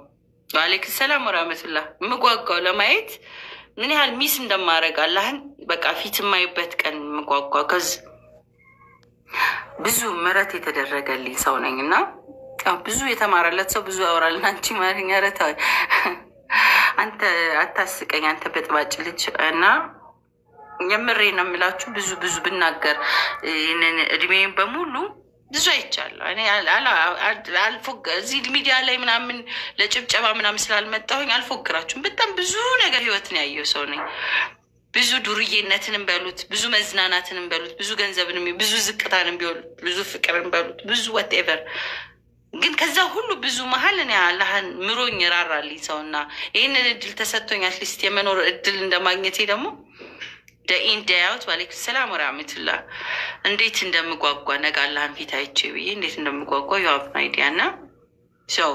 ወአለይኩም ሰላም ወራህመቱላህ ምጓጓው ለማየት ምን ያህል ሚስ እንደማረግ አላህን በቃ ፊት የማይበት ቀን ምጓጓው። ከዚ ብዙ ምህረት የተደረገልኝ ሰው ነኝና ብዙ የተማረለት ሰው ብዙ ያወራል። አንቺ ማርኛ ረታ አንተ አታስቀኝ አንተ በጥባጭ ልጅ እና የምሬ ነው የምላችሁ። ብዙ ብናገር ይህንን እድሜን በሙሉ ብዙ አይቻለሁ። እኔ እዚህ ሚዲያ ላይ ምናምን ለጭብጨባ ምናምን ስላልመጣሁኝ አልፎግራችሁም። በጣም ብዙ ነገር ህይወትን ያየው ሰው ነኝ። ብዙ ዱርዬነትንም በሉት፣ ብዙ መዝናናትንም በሉት፣ ብዙ ገንዘብንም፣ ብዙ ዝቅታንም ቢሆኑት፣ ብዙ ፍቅርን በሉት፣ ብዙ ወቴቨር ግን ከዛ ሁሉ ብዙ መሀል እኔ አላህን ምሮኝ ራራልኝ ሰውና ይህንን እድል ተሰጥቶኝ አትሊስት የመኖር እድል እንደማግኘቴ ደግሞ ደኢን ዳያውት ወአለይኩም ሰላም ወራህመቱላህ እንዴት እንደምጓጓ ነገ አላህን ፊት አይቼ ብዬ እንዴት እንደምጓጓ የዋብ አይዲያ እና ሰው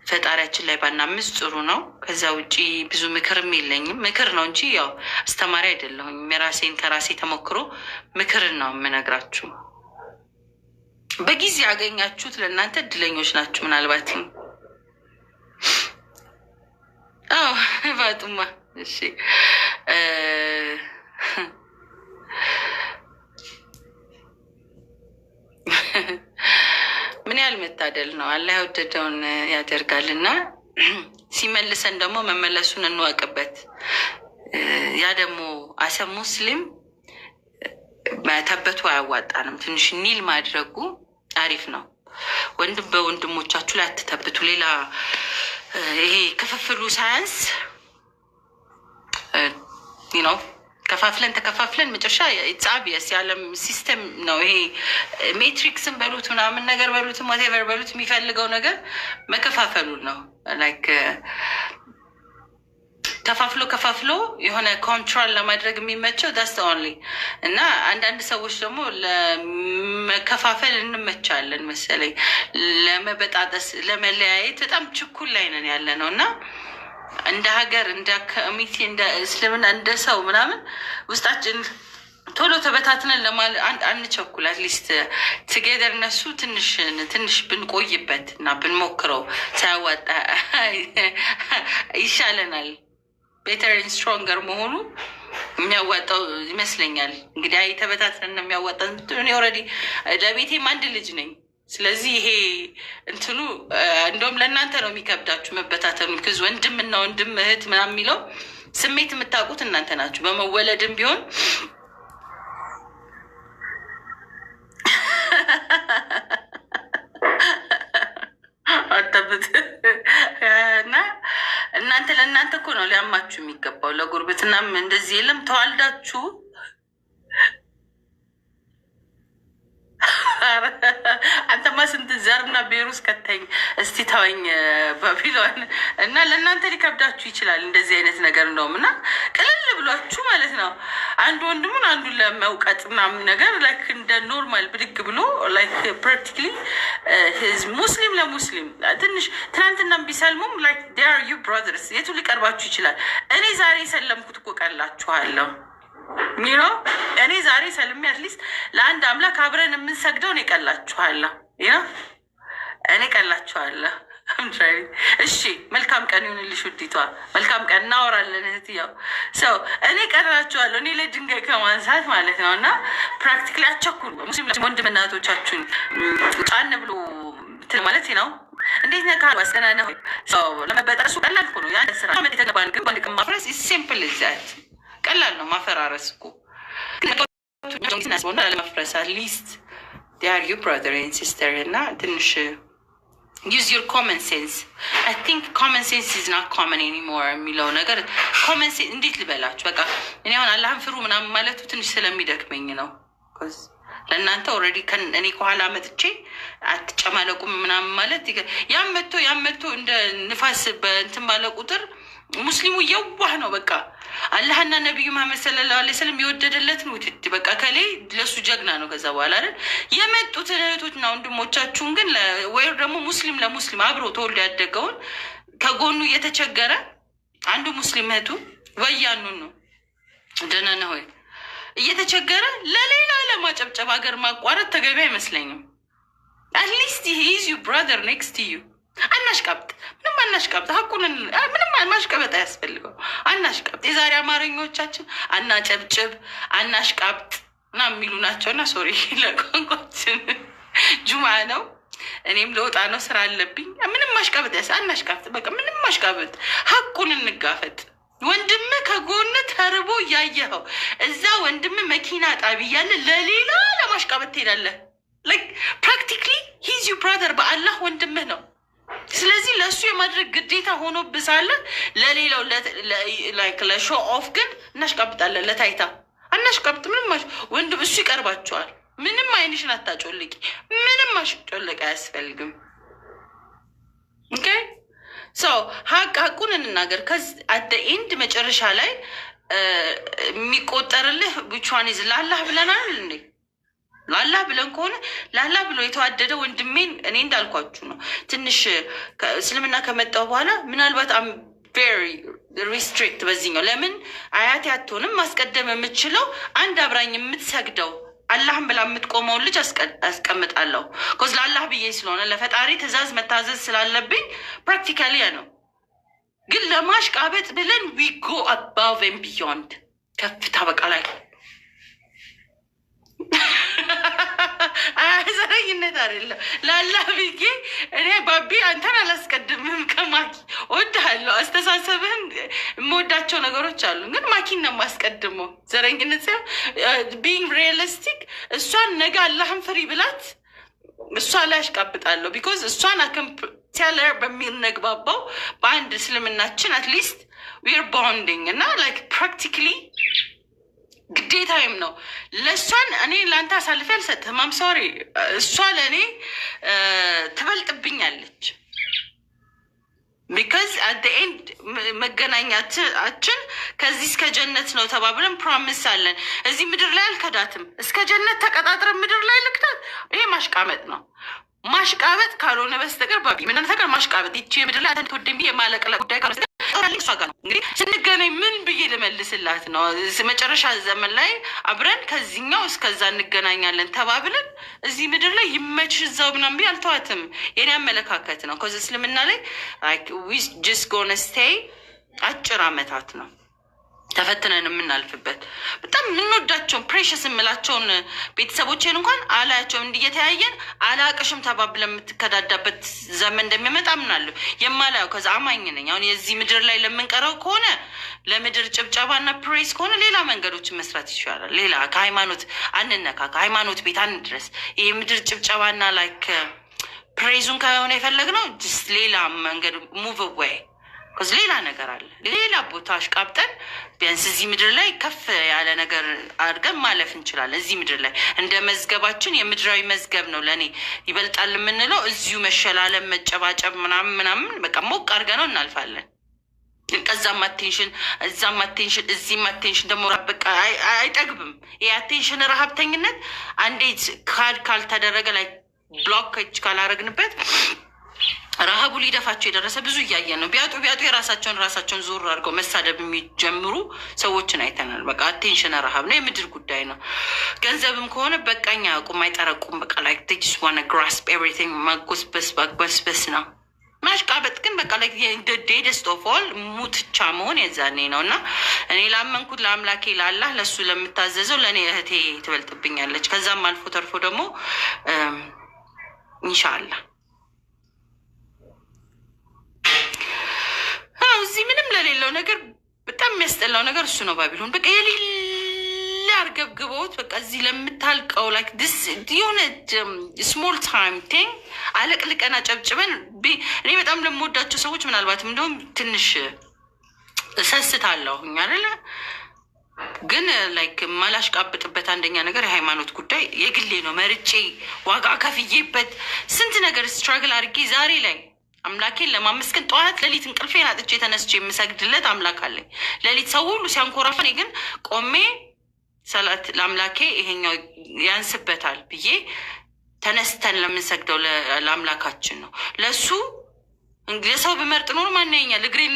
ፈጣሪያችን ላይ ባናምስ ጥሩ ነው። ከዛ ውጪ ብዙ ምክርም የለኝም። ምክር ነው እንጂ ያው አስተማሪ አይደለሁም። የራሴን ከራሴ ተሞክሮ ምክርን ነው የምነግራችሁ። በጊዜ ያገኛችሁት ለእናንተ እድለኞች ናችሁ። ምናልባት ፋጡማ እሺ ምን ያህል መታደል ነው። አላህ የወደደውን ያደርጋልና ሲመልሰን ደግሞ መመለሱን እንወቅበት። ያ ደግሞ አሰ ሙስሊም ተበቱ አያዋጣንም። ትንሽ ኒል ማድረጉ አሪፍ ነው። ወንድም በወንድሞቻችሁ ላይ አትተብቱ። ሌላ ይሄ ክፍፍሉ ሳያንስ ነው ተከፋፍለን መጨረሻ ኢትሳቢየስ ያለም ሲስተም ነው ይሄ። ሜትሪክስን በሉት ምናምን ነገር በሉት ወቴቨር በሉት የሚፈልገው ነገር መከፋፈሉን ነው። ላይክ ከፋፍሎ የሆነ ኮንትሮል ለማድረግ የሚመቸው ዳስ ኦንሊ እና አንዳንድ ሰዎች ደግሞ ለመከፋፈል እንመቻለን መሰለኝ፣ ለመበጣጠስ ለመለያየት በጣም ችኩል ላይ ነን ያለ ነው እና እንደ ሀገር እንደ ኮሚቴ እንደ እስልምና እንደ ሰው ምናምን ውስጣችን ቶሎ ተበታትነን አንቸኩል። አትሊስት ትጌደር እነሱ ትንሽ ብንቆይበት እና ብንሞክረው ሳያዋጣ ይሻለናል። ቤተር ስትሮንገር መሆኑ የሚያዋጣው ይመስለኛል። እንግዲህ ተበታትነን ነው የሚያዋጣን። እኔ ኦልሬዲ ለቤቴም አንድ ልጅ ነኝ። ስለዚህ ይሄ እንትኑ እንደውም ለእናንተ ነው የሚከብዳችሁ መበታተኑ። ክዝ ወንድምና ወንድም እህት ምናምን የሚለው ስሜት የምታውቁት እናንተ ናችሁ። በመወለድም ቢሆን አታብት እና እናንተ ለእናንተ እኮ ነው ሊያማችሁ የሚገባው። ለጉርብትናም እንደዚህ የለም። ተዋልዳችሁ አንተማ ስንት ዘርና ቤሩስ ከተኝ እስቲ ተወኝ ባቢሎን። እና ለእናንተ ሊከብዳችሁ ይችላል እንደዚህ አይነት ነገር እንደውም እና ቅልል ብሏችሁ ማለት ነው አንዱ ወንድሙን አንዱ ለመውቀጥ ምናምን ነገር ላይክ እንደ ኖርማል ብድግ ብሎ ላይክ ፕራክቲካሊ ሙስሊም ለሙስሊም ትንሽ ትናንትና ቢሰልሙም ላይክ ዴይ አር ዩ ብራዘርስ የቱ ሊቀርባችሁ ይችላል። እኔ ዛሬ ሰለምኩት እኮ ቀላችኋለሁ ሚሮ እኔ ዛሬ ሰልሜ አትሊስት ለአንድ አምላክ አብረን የምንሰግደው እኔ ቀላችኋለሁ። እኔ ቀላችኋለሁ። እሺ መልካም ቀን ይሁንልሽ ውዲቷ፣ መልካም ቀን። እናወራለን እህትያው ሰው እኔ ቀላችኋለሁ። እኔ ለድንጋይ ከማንሳት ማለት ነው እና ፕራክቲካሊ አቸኩሉ። ሙስሊም ወንድም እናቶቻችሁን ጫን ብሎ ማለት ነው። እንዴት ነካ አስተናነ ሰው ለመበጠሱ ቀላል እኮ ነው። ያን ስራ የተገባን ግን ባንክ ማፍረስ ሲምፕል ዛት ቀላል ነው። ማፈራረስ እኮ ግን ናስሆና ለመፍረስ አትሊስት ዴይ አር ዩ ብራዘር ኤንድ ሲስተር እና ትንሽ use your common sense. I think common sense is not common anymore የሚለው ነገር common sense እንዴት ልበላችሁ በቃ እኔ አሁን አላህን ፍሩ ምናምን ማለቱ ትንሽ ስለሚደክመኝ ነው። ለእናንተ ኦልሬዲ እኔ ከኋላ መጥቼ አትጨማለቁም ምናምን ማለት ያመቶ እንደ ንፋስ በእንትን ባለ ቁጥር ሙስሊሙ የዋህ ነው። በቃ አላህና ነቢዩ መሐመድ ሰለላሁ ዐለይሂ ወሰለም የወደደለትን ውድድ በቃ ከሌ ለሱ ጀግና ነው። ከዛ በኋላ አይደል የመጡትን እህቶችና ወንድሞቻችሁን ግን ወይ ደግሞ ሙስሊም ለሙስሊም አብሮ ተወልዶ ያደገውን ከጎኑ እየተቸገረ አንዱ ሙስሊም እህቱ ወያኑ ነው ደህና ነው ወይ እየተቸገረ ለሌላ ለማጨብጨብ ሀገር ማቋረጥ ተገቢ አይመስለኝም። አትሊስት he is your brother next to you። አናሽቃብጥ ምንም አናሽቃብጥ ሀቁን ምንም ማሽቀበጥ አያስፈልገው። አናሽቃብጥ የዛሬ አማርኞቻችን አናጨብጭብ አናሽቃብጥ ና የሚሉ ናቸውና ሶሪ ለቋንቋችን ጁማ ነው እኔም ለወጣ ነው ስራ አለብኝ። ምንም ማሽቃበጥ አናሽቃብጥ በቃ ምንም ማሽቃበጥ ሀቁን እንጋፈጥ። ወንድም ከጎን ተርቦ ያየኸው እዛ ወንድም መኪና ጣቢ ያለ ለሌላ ለማሽቃበጥ ትሄዳለህ። like practically he's your brother በአላህ ወንድምህ ነው። ስለዚህ ለሱ የማድረግ ግዴታ ሆኖ ብሳለ ለሌላው like ለሾው ኦፍ ግን እናሽቃብጣለን። ለታይታ አናሽቃብጥ ምንም ወንድም እሱ ይቀርባቸዋል። ምንም አይንሽን አታጮልቂ። ምንም ማሽጮልቅ አያስፈልግም። ኦኬ ሶ ሀቁን እንናገር። አት ዘ ኤንድ መጨረሻ ላይ የሚቆጠርልህ ብቻዋን ይዝ ላላህ ብለናል እንዴ? ላላህ ብለን ከሆነ ላላህ ብሎ የተዋደደ ወንድሜን እኔ እንዳልኳችሁ ነው። ትንሽ እስልምና ከመጣው በኋላ ምናልባት አም ቬሪ ሪስትሪክት በዚህኛው። ለምን አያቴ አትሆንም ማስቀደም የምችለው አንድ አብራኝ የምትሰግደው አላህን ብላ የምትቆመውን ልጅ አስቀምጣለሁ። ኮዝ ለአላህ ብዬ ስለሆነ ለፈጣሪ ትእዛዝ መታዘዝ ስላለብኝ ፕራክቲካሊ ነው። ግን ለማሽቃበጥ ብለን ዊ ጎ አባቭ ኤንድ ቢዮንድ ከፍታ በቃ ላይ ዘረኝነት አይደለም። ለአላህ ብዬ እኔ ባቢ አንተን አላስቀድምህም። ከማኪ እወድሃለሁ፣ አስተሳሰብህን የምወዳቸው ነገሮች አሉ። ግን ማኪን ነው የማስቀድመው። ዘረኝነት ሳይሆን ቢንግ ሪያሊስቲክ። እሷን ነገ አላህን ፍሪ ብላት እሷ ላይ አሽቃብጣለሁ። ቢኮዝ እሷን አከምፕቲያለር በሚል ነግባባው በአንድ እስልምናችን አትሊስት ዊር ቦንዲንግ እና ላይክ ፕራክቲካሊ ግዴታዊም ነው። ለእሷን እኔ ለአንተ አሳልፌ አልሰጥህም። አም ሶሪ እሷ ለእኔ ትበልጥብኛለች። ቢካዝ አት ኤንድ መገናኛችን ከዚህ እስከ ጀነት ነው ተባብለን ፕሮሚስ አለን። እዚህ ምድር ላይ አልከዳትም። እስከ ጀነት ተቀጣጥረን ምድር ላይ ልክታት። ይሄ ማሽቃበጥ ነው። ማሽቃበጥ ካልሆነ በስተቀር ባቢ ምን ነገር ማሽቃበጥ ይቺ የምድር ላይ አንተ ወደም የማለቀለ ጉዳይ ካልሆነ እሷ ጋር ነው እንግዲህ ስንገናኝ ምን ብዬ ልመልስላት ነው? መጨረሻ ዘመን ላይ አብረን ከዚህኛው እስከዛ እንገናኛለን ተባብለን እዚህ ምድር ላይ ይመችሽ እዛው ምናምን ብዬ አልተዋትም። የኔ አመለካከት ነው። ከዚ እስልምና ላይ ዊ ጀስት ጎነ ስቴይ አጭር አመታት ነው ተፈትነን የምናልፍበት። በጣም የምንወዳቸውን ፕሬሽስ የምላቸውን ቤተሰቦቼን እንኳን አላያቸውም። እንዲየተያየን አላቅሽም ተባብለን የምትከዳዳበት ዘመን እንደሚመጣ ምናለሁ የማላየው። ከዛ አማኝ ነኝ። አሁን የዚህ ምድር ላይ ለምንቀረው ከሆነ ለምድር ጭብጨባና ፕሬስ ከሆነ ሌላ መንገዶችን መስራት ይሻላል። ሌላ ከሃይማኖት አንነካ፣ ከሃይማኖት ቤት አንድረስ። ይህ ምድር ጭብጨባና ላይክ ፕሬዙን ከሆነ የፈለግነው ሌላ መንገድ ሙቭ አዌይ ከዚ ሌላ ነገር አለ። ሌላ ቦታ አሽቃብጠን ቢያንስ እዚህ ምድር ላይ ከፍ ያለ ነገር አድርገን ማለፍ እንችላለን። እዚህ ምድር ላይ እንደ መዝገባችን የምድራዊ መዝገብ ነው ለእኔ ይበልጣል የምንለው። እዚሁ መሸላለም፣ መጨባጨብ ምናምን በቃ ሞቅ አድርገ ነው እናልፋለን። ከዛም አቴንሽን፣ እዛም አቴንሽን፣ እዚህም አቴንሽን ደግሞ በቃ አይጠግብም። ይህ አቴንሽን ረሀብተኝነት አንዴት ካልተደረገ ላይ ብሎክ ካላረግንበት ረሃቡ ሊደፋቸው የደረሰ ብዙ እያየን ነው። ቢያጡ የራሳቸውን ዞር አድርገው መሳደብ የሚጀምሩ ሰዎችን አይተናል። በቃ አቴንሽን ረሃብ ነው፣ የምድር ጉዳይ ነው። ገንዘብም ከሆነ በቃኛ ያውቁም አይጠረቁም። በቃ ላይ ቴጅስ ዋና ግራስፕ ኤቭሪቲንግ ማጎስበስ ነው። ማሽቃበጥ ግን በቃ ላይ ዴደስት ኦፍ ኦል ሙትቻ መሆን የዛኔ ነው። እና እኔ ላመንኩት ለአምላኬ ላላህ ለሱ ለምታዘዘው ለእኔ እህቴ ትበልጥብኛለች። ከዛም አልፎ ተርፎ ደግሞ ኢንሻአላህ እዚህ ምንም ለሌለው ነገር በጣም የሚያስጠላው ነገር እሱ ነው። ባቢሎን በቃ የሌለ አርገብግበውት በቃ እዚህ ለምታልቀው ላይክ ዲስ የሆነ ስሞል ታይም ቲንግ አለቅልቀና ጨብጭበን እኔ በጣም ለምወዳቸው ሰዎች ምናልባትም እንደውም ትንሽ እሰስታለሁ አይደለ ግን ላይክ ማላሽቃብጥበት አንደኛ ነገር የሃይማኖት ጉዳይ የግሌ ነው መርጬ ዋጋ ከፍዬበት ስንት ነገር ስትራግል አድርጌ ዛሬ ላይ አምላኬን ለማመስገን ጠዋት ሌሊት እንቅልፌን አጥቼ ተነስቼ የምሰግድለት አምላክ አለኝ። ሌሊት ሰው ሁሉ ሲያንኮራፈን ግን ቆሜ ሰላት ለአምላኬ ይሄኛው ያንስበታል ብዬ ተነስተን ለምንሰግደው ለአምላካችን ነው። ለሱ እንግዲህ ሰው በመርጥ ኖር ማንኛውም እግሬን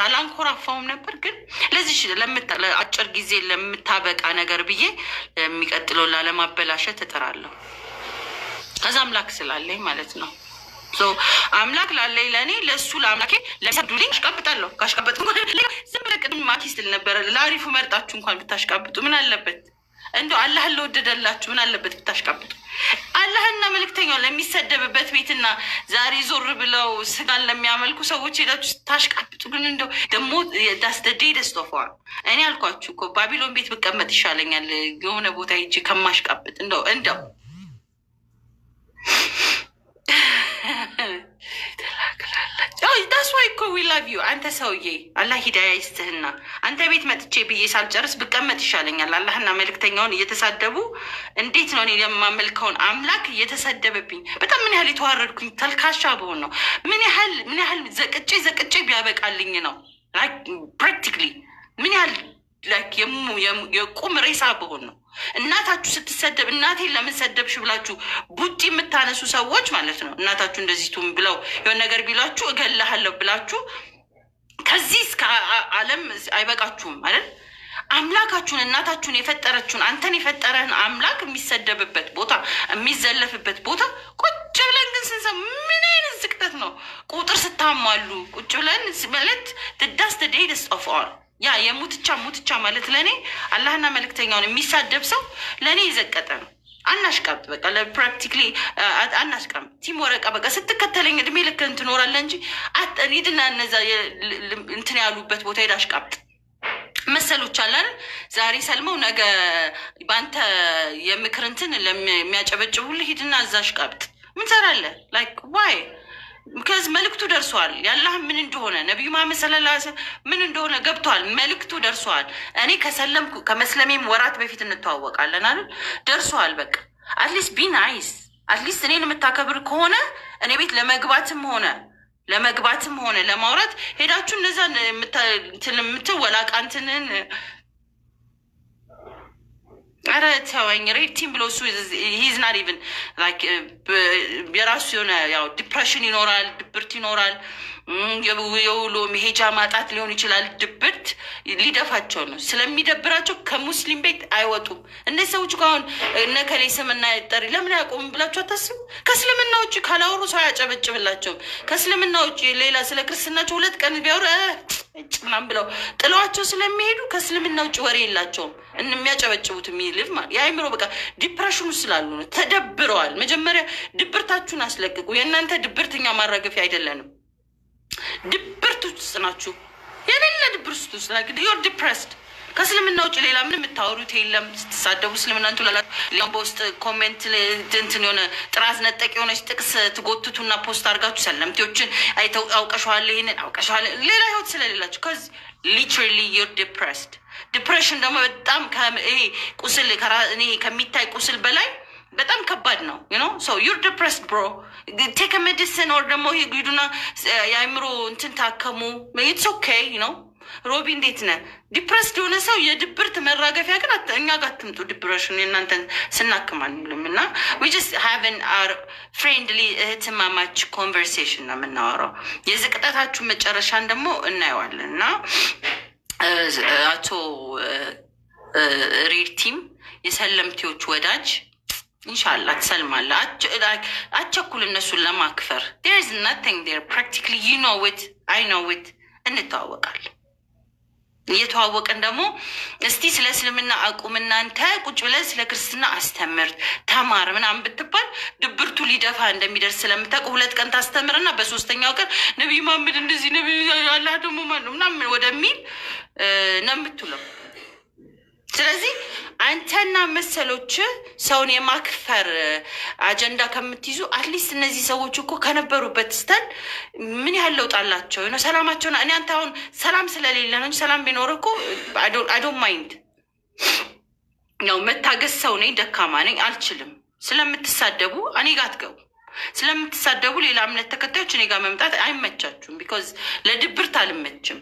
አላንኮራፋውም ነበር። ግን ለዚህ አጭር ጊዜ ለምታበቃ ነገር ብዬ የሚቀጥለው ላለማበላሸት እጥራለሁ። ከዛ አምላክ ስላለኝ ማለት ነው። አምላክ ላለኝ ለእኔ ለእሱ ለአምላኬ ለሰዱልኝ አሽቃብጣለሁ። ካሽቃበጥ ዝም ብለህ ቅድም ማኪ ስትል ነበረ ለአሪፉ መርጣችሁ እንኳን ብታሽቃብጡ ምን አለበት? እንደው አላህን ለወደደላችሁ ምን አለበት ብታሽቃብጡ? አላህና መልእክተኛው ለሚሰደብበት ቤትና ዛሬ ዞር ብለው ስጋን ለሚያመልኩ ሰዎች ሄዳችሁ ታሽቃብጡ ግን እንደው ደግሞ ዳስደዴ ደስቶፈዋል። እኔ አልኳችሁ እኮ ባቢሎን ቤት ብቀመጥ ይሻለኛል የሆነ ቦታ ሂጅ ከማሽቃብጥ እንደው ዳስ ዋይ እኮ ዊ ላቭ ዩ አንተ ሰውዬ አላህ ሂዳያ ይስጥህና አንተ ቤት መጥቼ ብዬ ሳልጨርስ ብቀመጥ ይሻለኛል። አላህና መልእክተኛውን እየተሳደቡ እንዴት ነው እኔ የማመልከውን አምላክ እየተሰደበብኝ በጣም ምን ያህል የተዋረድኩኝ ተልካሻ በሆን ነው። ምን ያህል ዘቅጬ ቢያበቃልኝ ነው ፕራክቲክሊ ምን ያህል የቁም ሬሳ በሆን ነው። እናታችሁ ስትሰደብ እናቴን ለምን ሰደብሽ ብላችሁ ቡጢ የምታነሱ ሰዎች ማለት ነው። እናታችሁ እንደዚህ ቱም ብለው የሆነ ነገር ቢላችሁ እገልሃለሁ ብላችሁ ከዚህ እስከ ዓለም አይበቃችሁም አይደል? አምላካችሁን እናታችሁን የፈጠረችሁን አንተን የፈጠረህን አምላክ የሚሰደብበት ቦታ የሚዘለፍበት ቦታ ቁጭ ብለን ግን ስንሰማ ምን አይነት ዝቅጠት ነው? ቁጥር ስታሟሉ ቁጭ ብለን ማለት ትዳስ ተደይደስ ኦፍአል ያ የሙትቻ ማለት ለእኔ አላህና መልእክተኛውን የሚሳደብ ሰው ለእኔ የዘቀጠ ነው። አናሽቃብጥ በቃ ለፕራክቲክሊ አናሽቃብጥ ቲም ወረቃ በቃ ስትከተለኝ እድሜ ልክህን ትኖራለህ እንጂ ሂድና እነዛ እንትን ያሉበት ቦታ ሄድ አሽቃብጥ። መሰሎች አላል ዛሬ ሰልመው ነገ በአንተ የምክር እንትን ለሚያጨበጭቡልህ ሂድና እዛ አሽቃብጥ። ምን ትሰራለህ? ላይክ ዋይ ምክንያት መልእክቱ ደርሷል። ያላህ ምን እንደሆነ ነቢዩ መሐመድ ሰለላሁ ዐለይሂ ወሰለም ምን እንደሆነ ገብቷል። መልእክቱ ደርሷል። እኔ ከመስለሜም ወራት በፊት እንተዋወቃለን አይደል? ደርሷል። በቃ አትሊስት ቢ ናይስ። አትሊስት እኔን የምታከብር ከሆነ እኔ ቤት ለመግባትም ሆነ ለማውራት ሄዳችሁ እነዛን የምትወላቃንትንን ኧረ ተወኝ ሬድ ቲም ብሎ እሱ ሂዝ ናት ኢቭን ላይክ የራሱ የሆነ ያው ዲፕሬሽን ይኖራል፣ ድብርት ይኖራል፣ የውሎ መሄጃ ማጣት ሊሆን ይችላል። ድብርት ሊደፋቸው ነው። ስለሚደብራቸው ከሙስሊም ቤት አይወጡም። እነዚህ ሰዎች አሁን እነከሌ ስምና ጠሪ ለምን አያቆሙም ብላችሁ አታስቡ። ከእስልምና ውጭ ካላወሩ ሰው አያጨበጭብላቸውም። ከእስልምና ውጭ ሌላ ስለ ክርስትናቸው 2 ቀን ቢያወሩ ምናምን ብለው ጥለዋቸው ስለሚሄዱ ከእስልምና ውጭ ወሬ የላቸውም። የሚያጨበጭቡት የሚልፍ ማለት የአይምሮ በቃ ዲፕሬሽኑ ስላሉ ነው። ተደብረዋል። መጀመሪያ ድብርታችሁን አስለቅቁ። የእናንተ ድብርተኛ ማራገፊያ አይደለንም። ድብርት ውስጥ ናችሁ። የሌለ ድብርት ውስጥ ዩር ዲፕሬስድ። ከእስልምና ውጭ ሌላ ምን የምታወሩት የለም። ስትሳደቡ እስልምና ሌላም በውስጥ ኮሜንት እንትን የሆነ ጥራዝ ነጠቅ የሆነች ጥቅስ ትጎትቱና ፖስት አድርጋችሁ ሰለምቴዎችን አውቀሸዋል፣ ይህንን አውቀሸዋል። ሌላ ህይወት ስለሌላችሁ ከዚህ ሊትራሊ ዩር ዲፕሬስድ። ዲፕሬሽን ደግሞ በጣም ይሄ ቁስል ከሚታይ ቁስል በላይ በጣም ከባድ ነው። ሶ ዩር ዲፕሬስድ ብሮ ቴክ ሜዲሲን ኦር ደግሞ ሂዱና የአእምሮ እንትን ታከሙ። ኢትስ ኦኬ ነው። ሮቢ እንዴት ነህ? ዲፕሬስድ የሆነ ሰው የድብርት መራገፊያ ግን እኛ ጋር አትምጡ። ዲፕሬሽን የእናንተን ስናክም አንልም እና ዊ ጀስት ሃቭን አር ፍሬንድሊ እህትማማች ኮንቨርሴሽን ነው የምናወራው። የዝቅጠታችሁ መጨረሻን ደግሞ እናየዋለን እና አቶ ሬድ ቲም የሰለምቴዎች ወዳጅ ኢንሻላህ ትሰልማለህ። አቸኩል እነሱን ለማክፈር there is nothing there practically you know it I know it እንተዋወቃለን። እየተዋወቀን ደግሞ እስቲ ስለ እስልምና አቁም እናንተ ቁጭ ብለን ስለ ክርስትና አስተምር ተማር ምናምን ብትባል ድብርቱ ሊደፋ እንደሚደርስ ስለምታውቅ 2 ቀን ታስተምርና በ3ኛው ቀን ነቢይ መሐመድ እንደዚህ ነቢይ አላህ ደግሞ ማነው ምናምን ወደሚል ነው የምትውለው። ስለዚህ አንተና መሰሎች ሰውን የማክፈር አጀንዳ ከምትይዙ አትሊስት እነዚህ ሰዎች እኮ ከነበሩበት ስተን ምን ያህል ለውጥ አላቸው ነው ሰላማቸውን። እኔ አንተ አሁን ሰላም ስለሌለ ነው እንጂ ሰላም ቢኖር እኮ አዶንት ማይንድ ነው። መታገስ ሰው ነኝ፣ ደካማ ነኝ፣ አልችልም። ስለምትሳደቡ እኔ ጋር አትገቡ። ስለምትሳደቡ ሌላ እምነት ተከታዮች እኔ ጋር መምጣት አይመቻችሁም። ቢኮዝ ለድብርት አልመችም።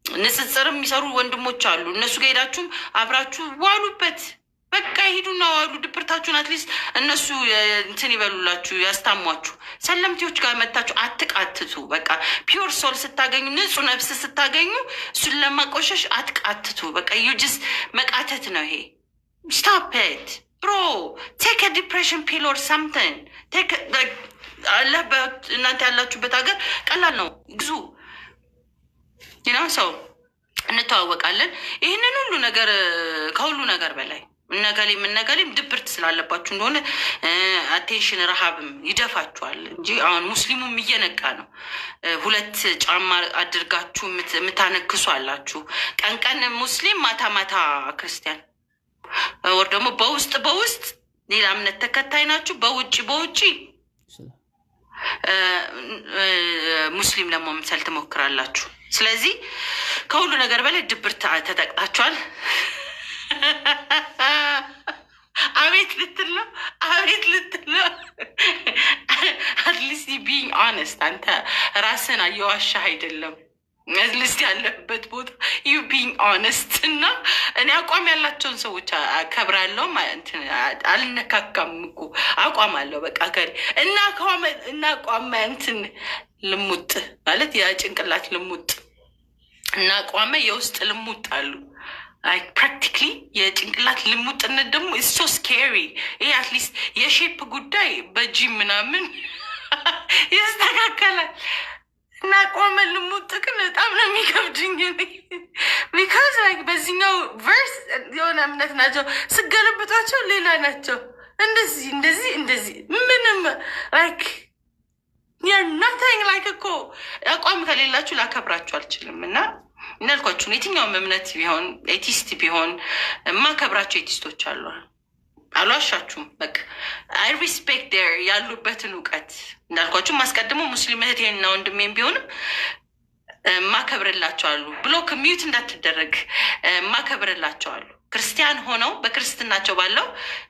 ንጽጽር የሚሰሩ ወንድሞች አሉ። እነሱ ጋር ሄዳችሁም አብራችሁ ዋሉበት። በቃ ሂዱና ዋሉ ድብርታችሁን። አትሊስት እነሱ እንትን ይበሉላችሁ፣ ያስታሟችሁ። ሰለምቴዎች ጋር መታችሁ አትቃትቱ። በቃ ፒዮር ሶል ስታገኙ፣ ንጹህ ነፍስ ስታገኙ እሱን ለማቆሸሽ አትቃትቱ። በቃ ዩጅስ መቃተት ነው ይሄ። ስቶፕ ኢት ብሮ ቴክ ዲፕሬሽን ፒል ኦር ሳምቲንግ ቴክ አለበት። እናንተ ያላችሁበት ሀገር ቀላል ነው፣ ግዙ ሰው እንተዋወቃለን። ይህንን ሁሉ ነገር ከሁሉ ነገር በላይ እነገሌም ድብርት ስላለባችሁ እንደሆነ አቴንሽን ረሃብም ይደፋችኋል እንጂ አሁን ሙስሊሙም እየነቃ ነው። ሁለት ጫማ አድርጋችሁ የምታነክሱ አላችሁ። ቀን ሙስሊም ማታ ማታ ክርስቲያን፣ ወር ደግሞ በውስጥ ሌላ እምነት ተከታይ ናችሁ። በውጭ ሙስሊም ደግሞ መምሰል ትሞክራላችሁ። ስለዚህ ከሁሉ ነገር በላይ ድብርት ተጠቅጣችኋል። አቤት ልትል ነው። አትሊስት ቢንግ ኦነስት አንተ ራስን እየዋሻህ አይደለም። አትሊስት ያለበት ቦታ ዩ ቢንግ ኦነስት እና እኔ አቋም ያላቸውን ሰዎች አከብራለሁ። አልነካካም እኮ አቋም አለው። በቃ እና አቋም እንትን ልሙጥ ማለት የጭንቅላት ልሙጥ እና አቋመ የውስጥ ልሙጥ አሉ። ፕራክቲካሊ የጭንቅላት ልሙጥነት ደግሞ ሶ ስኬሪ። ይሄ አትሊስት የሼፕ ጉዳይ በጂም ምናምን ይስተካከላል። እና አቋመ ልሙጥ ግን በጣም ነው የሚከብድኝ። ቢካዝ በዚህኛው ቨርስ የሆነ እምነት ናቸው፣ ስገለብጧቸው ሌላ ናቸው። እንደዚህ ምንም ናቲንግ እኮ አቋም ከሌላችሁ ላከብራችሁ አልችልም። እና እንዳልኳችሁ የትኛውም እምነት ቢሆን ኤቲስት ቢሆን የማከብራቸው ኤቲስቶች አሉ፣ አልዋሻችሁም። በቃ አይ ሪስፔክት ዴር ያሉበትን እውቀት እንዳልኳችሁ ማስቀድሞ ሙስሊም እህቴና ወንድሜም ቢሆንም ማከብርላቸዋሉ። ብሎክ ሚዩት እንዳትደረግ ማከብርላቸዋሉ። ክርስቲያን ሆነው በክርስትናቸው ባለው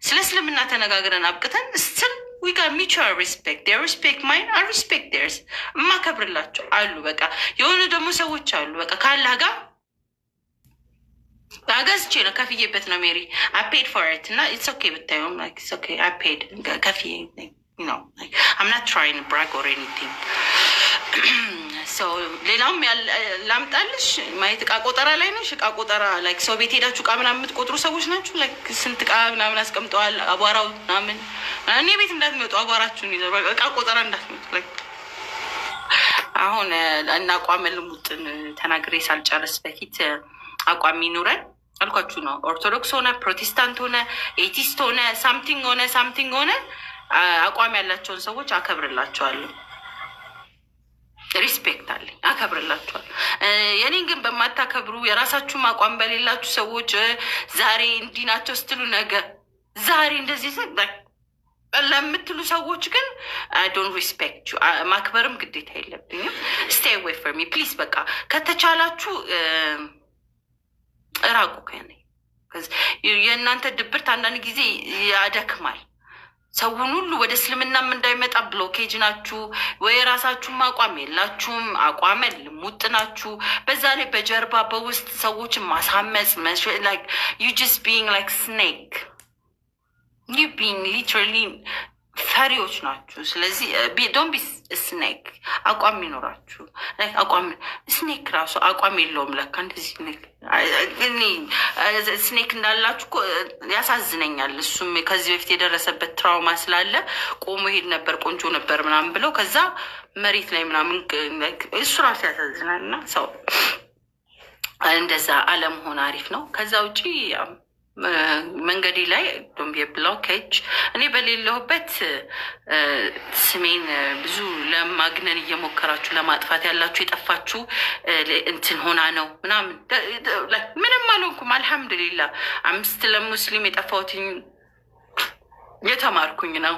ስለ እስልምና ተነጋግረን አብቅተን ስትል we got mutual respect. They respect mine, I respect theirs. ማከብርላቸው አሉ። በቃ የሆኑ ደግሞ ሰዎች አሉ። በቃ ካላህ ጋር አገዝቼ ነው ከፍዬበት ነው ሜሪ I paid for it እና it's okay ብታየውም it's okay I paid ከፍዬ I'm not trying to brag or anything. So ሌላውም ላምጣልሽ ማየት እቃ ቆጠራ ላይ ነሽ። እቃ ቆጠራ ሰው ቤት ሄዳችሁ እቃ ምናምን የምትቆጥሩ ሰዎች ናችሁ። ስንት እቃ ምናምን አስቀምጠዋል፣ አቧራው ምናምን። እኔ ቤት እንዳትመጡ አቧራችሁን ይዘ እቃ ቆጠራ እንዳትመጡ። አሁን እና አቋም ልሙጥን ተናግሬ ሳልጨርስ በፊት አቋም ይኑረን አልኳችሁ ነው። ኦርቶዶክስ ሆነ ፕሮቴስታንት ሆነ ኤቲስት ሆነ ሳምቲንግ ሆነ አቋም ያላቸውን ሰዎች አከብርላቸዋለሁ። ሪስፔክት አለኝ፣ አከብርላችኋል። የኔን ግን በማታከብሩ የራሳችሁም አቋም በሌላችሁ ሰዎች ዛሬ እንዲህ ናቸው ስትሉ ነገ ዛሬ እንደዚህ ለምትሉ ሰዎች ግን ዶንት ሪስፔክት ዩ። ማክበርም ግዴታ የለብኝም። ስቴይ ዌይ ፍሮም ሚ ፕሊዝ። በቃ ከተቻላችሁ እራቁ ከኔ። የእናንተ ድብርት አንዳንድ ጊዜ ያደክማል። ሰውን ሁሉ ወደ እስልምናም እንዳይመጣ ብሎኬጅ ናችሁ ወይ የራሳችሁም አቋም የላችሁም። አቋመ ልሙጥ ናችሁ። በዛ ላይ በጀርባ በውስጥ ሰዎችን ማሳመጽ you just being like snake. you being literally ፈሪዎች ናችሁ። ስለዚህ ዶንት ቢ ስኔክ። አቋም ይኖራችሁ። አቋም ስኔክ ራሱ አቋም የለውም ለካ። እንደዚህ ስኔክ እንዳላችሁ ያሳዝነኛል። እሱም ከዚህ በፊት የደረሰበት ትራውማ ስላለ ቆሞ ሄድ ነበር ቆንጆ ነበር ምናምን ብለው ከዛ መሬት ላይ ምናምን እሱ ራሱ ያሳዝናል። እና ሰው እንደዛ አለመሆን አሪፍ ነው። ከዛ ውጪ መንገዴ ላይ ዶንት ቢ ብሎኬጅ። እኔ በሌለሁበት ስሜን ብዙ ለማግነን እየሞከራችሁ ለማጥፋት ያላችሁ የጠፋችሁ እንትን ሆና ነው ምናምን። ምንም አልሆንኩም አልሐምዱሊላ። 5 ለሙስሊም የጠፋሁትኝ የተማርኩኝ ነው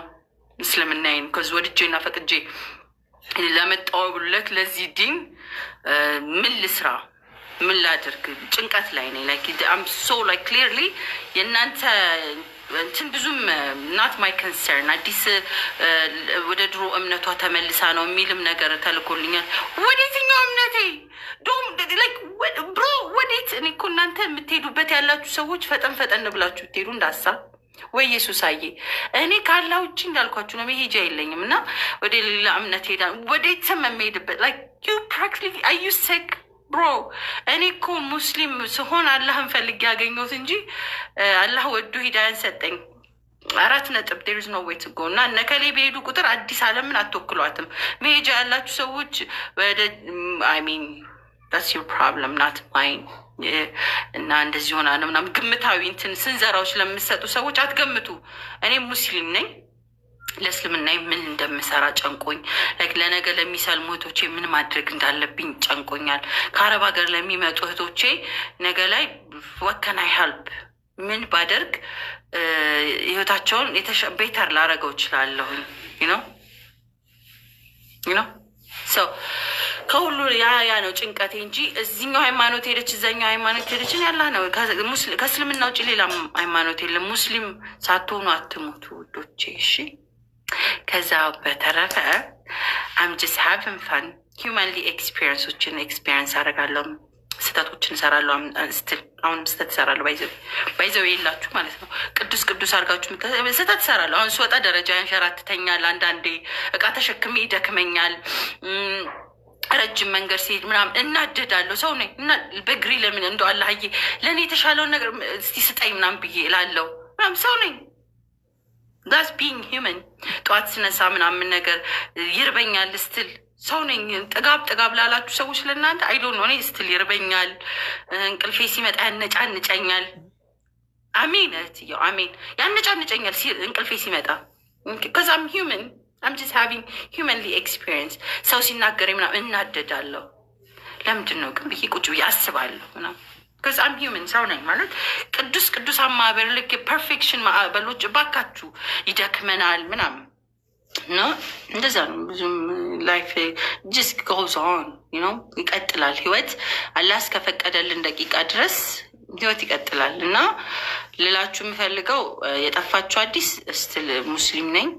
እስልምናዬን ከዚ ወድጄና ፈቅጄ ለመጣውለት ለዚህ ዲን ምን ልስራ ምን ላድርግ ጭንቀት ላይ ነኝ። ላይክ አም ሶ ላይክ ክሊርሊ የእናንተ እንትን ብዙም ናት ማይ ኮንሰርን። አዲስ ወደ ድሮ እምነቷ ተመልሳ ነው የሚልም ነገር ተልኮልኛል። ወዴትኛው እምነቴ ዶም ላይክ ብሮ ወዴት? እኔ እኮ እናንተ የምትሄዱበት ያላችሁ ሰዎች ፈጠን ፈጠን ብላችሁ ትሄዱ እንዳሳ ወይ ኢየሱሳዬ። እኔ ካላ ውጭ እንዳልኳችሁ ነው መሄጃ የለኝም እና ወደ ሌላ እምነት ሄዳ ወዴት የምሄድበት ላይክ ዩ ፕራክቲካሊ አር ዩ ሲክ ብሮ። እኔ እኮ ሙስሊም ስሆን አላህን ፈልጌ ያገኘሁት እንጂ አላህ ወዶ ሂዳያን ሰጠኝ። 4 ነጥብ there is no way to go። እና እነከሌ በሄዱ ቁጥር አዲስ ዓለምን አትወክሏትም። መሄጃ ያላችሁ ሰዎች ወደ I mean that's your problem not mine። እና እንደዚህ ሆና ነው ምናምን ግምታዊ እንትን ስንዘራዎች ለምትሰጡ ሰዎች አትገምቱ። እኔ ሙስሊም ነኝ። ለእስልምና ምን እንደምሰራ ጨንቆኝ፣ ለነገ ለሚሰልሙ እህቶቼ ምን ማድረግ እንዳለብኝ ጨንቆኛል። ከአረብ ሀገር ለሚመጡ እህቶቼ ነገ ላይ ወከናይ ሀልፕ ምን ባደርግ ህይወታቸውን ቤተር ላረገው እችላለሁኝ። ነው ሰው ከሁሉ ያ ነው ጭንቀቴ እንጂ እዚኛው ሃይማኖት ሄደች እዛኛው ሃይማኖት ሄደችን ያላ ነው። ከእስልምና ውጭ ሌላ ሃይማኖት የለም። ሙስሊም ሳትሆኑ አትሞቱ ውዶቼ እሺ። ከዛ በተረፈ አም ጀስት ሃቪንግ ፋን ሂውማንሊ ኤክስፒሪንሶችን ኤክስፒሪንስ አደርጋለሁ። ስህተቶችን እሰራለሁ። ስትል አሁንም ስህተት እሰራለሁ። ባይዘው የላችሁ ማለት ነው። ቅዱስ አድርጋችሁ ስህተት እሰራለሁ። አሁን ስወጣ ደረጃ ያንሸራትተኛል። አንዳንዴ እቃ ተሸክሜ ይደክመኛል። ረጅም መንገድ ሲሄድ ምናምን እናደዳለሁ። ሰው ነኝ እና በግሪ ለምን እንደው አላህዬ ለእኔ የተሻለውን ነገር እስቲ ስጠኝ ምናምን ብዬ እላለሁ። ምናምን ሰው ነኝ። ዳስ ቢንግ ሂውመን። ጠዋት ስነሳ ምናምን ነገር ይርበኛል ስትል ሰው ነኝ። ጥጋብ ላላችሁ ሰዎች ለእናንተ አይዶን ሆነ ስትል ይርበኛል። እንቅልፌ ሲመጣ ያነጫንጨኛል። አሜን እህትየው አሜን። ያነጫንጨኛል እንቅልፌ ሲመጣ ከዛም ሂውመን I'm just having humanly experience። ሰው ሲናገረኝ ምናምን እናደዳለሁ። ለምንድን ነው ግን ብዬ ቁጭ ብዬ አስባለሁ ምናምን because I'm human ሰው ነኝ ማለት ቅዱስ ማህበር ልክ የፐርፌክሽን ማዕበሎች ባካችሁ ይደክመናል ምናምን ነው። እንደዛ ነው። ብዙም ላይፍ just goes on ይቀጥላል። ህይወት አላህ እስከፈቀደልን ደቂቃ ድረስ ህይወት ይቀጥላል። እና ልላችሁ የምፈልገው የጠፋችሁ አዲስ ስትል ሙስሊም ነኝ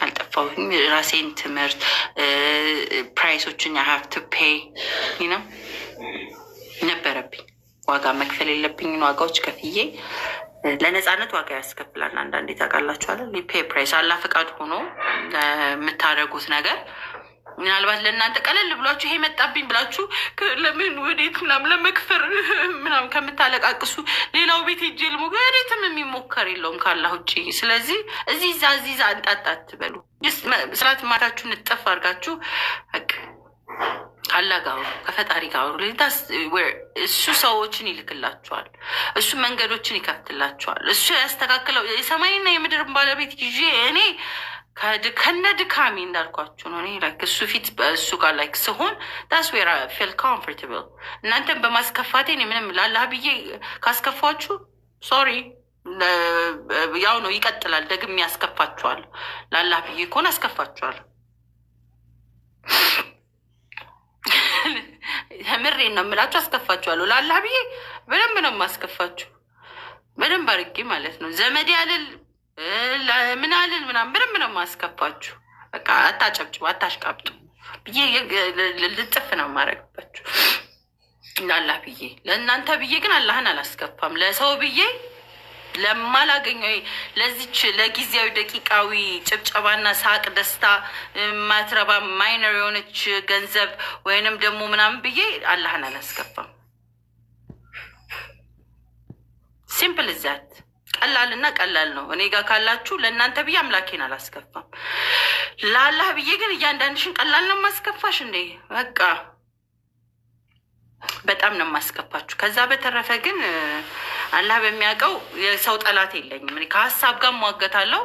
አልጠፋሁም። ራሴን ትምህርት ፕራይሶችን ሀቭ ቱ ፔይ ነበረብኝ። ዋጋ መክፈል የለብኝን ዋጋዎች ከፍዬ ለነፃነት ዋጋ ያስከፍላል። አንዳንዴ ታውቃላችኋል። ፔይ ፕራይስ አላህ ፈቃድ ሆኖ የምታደርጉት ነገር ምናልባት ለእናንተ ቀለል ብሏችሁ ይሄ መጣብኝ ብላችሁ ለምን ወዴት ምናምን ለመክፈር ምናምን ከምታለቃቅሱ ሌላው ቤት ሄጄ ልሞክር ወዴትም የሚሞከር የለውም ካላህ ውጭ። ስለዚህ እዚህ አንጣጣ አትበሉ። ስርዓት ማታችሁን እጠፍ አድርጋችሁ ካላህ ጋር ከፈጣሪ ጋር እሱ ሰዎችን ይልክላችኋል። እሱ መንገዶችን ይከፍትላችኋል። እሱ ያስተካክለው የሰማይና የምድርን ባለቤት ይዤ እኔ ከነ ድካሜ እንዳልኳችሁ ነው። እኔ እሱ ፊት በእሱ ጋር ስሆን ዳስ ዌር አይ ፊል ኮምፎርታብል። እናንተን በማስከፋቴ እኔ ምንም ላላህ ብዬ ካስከፋችሁ ሶሪ ያው ነው ይቀጥላል። ደግሜ ያስከፋችኋል። ላላህ ብዬ ከሆነ አስከፋችኋል። ምሬን ነው የምላችሁ አስከፋችኋለሁ። ላላህ ብዬ በደንብ ነው የማስከፋችሁ። በደንብ አድርጌ ማለት ነው። ዘመድ ያልል ምናልን ምናምን በደንብ ነው የማስከፋችሁ። በቃ አታጨብጭቡ፣ አታሽቃብጡ ብዬ ልጥፍ ነው የማደርግባችሁ። ላላህ ብዬ ለእናንተ ብዬ ግን አላህን አላስከፋም። ለሰው ብዬ ለማላገኘው ለዚች ለጊዜያዊ ደቂቃዊ ጭብጨባና ሳቅ ደስታ ማትረባ ማይነር የሆነች ገንዘብ ወይንም ደግሞ ምናምን ብዬ አላህን አላስከፋም። ሲምፕል ዛት ቀላልና ቀላል ነው። እኔ ጋር ካላችሁ ለእናንተ ብዬ አምላኬን አላስከፋም። ለአላህ ብዬ ግን እያንዳንድሽን ቀላል ነው ማስከፋሽ እንዴ? በቃ በጣም ነው የማስከፋችሁ። ከዛ በተረፈ ግን አላህ በሚያውቀው የሰው ጠላት የለኝም። እኔ ከሀሳብ ጋር እሟገታለሁ።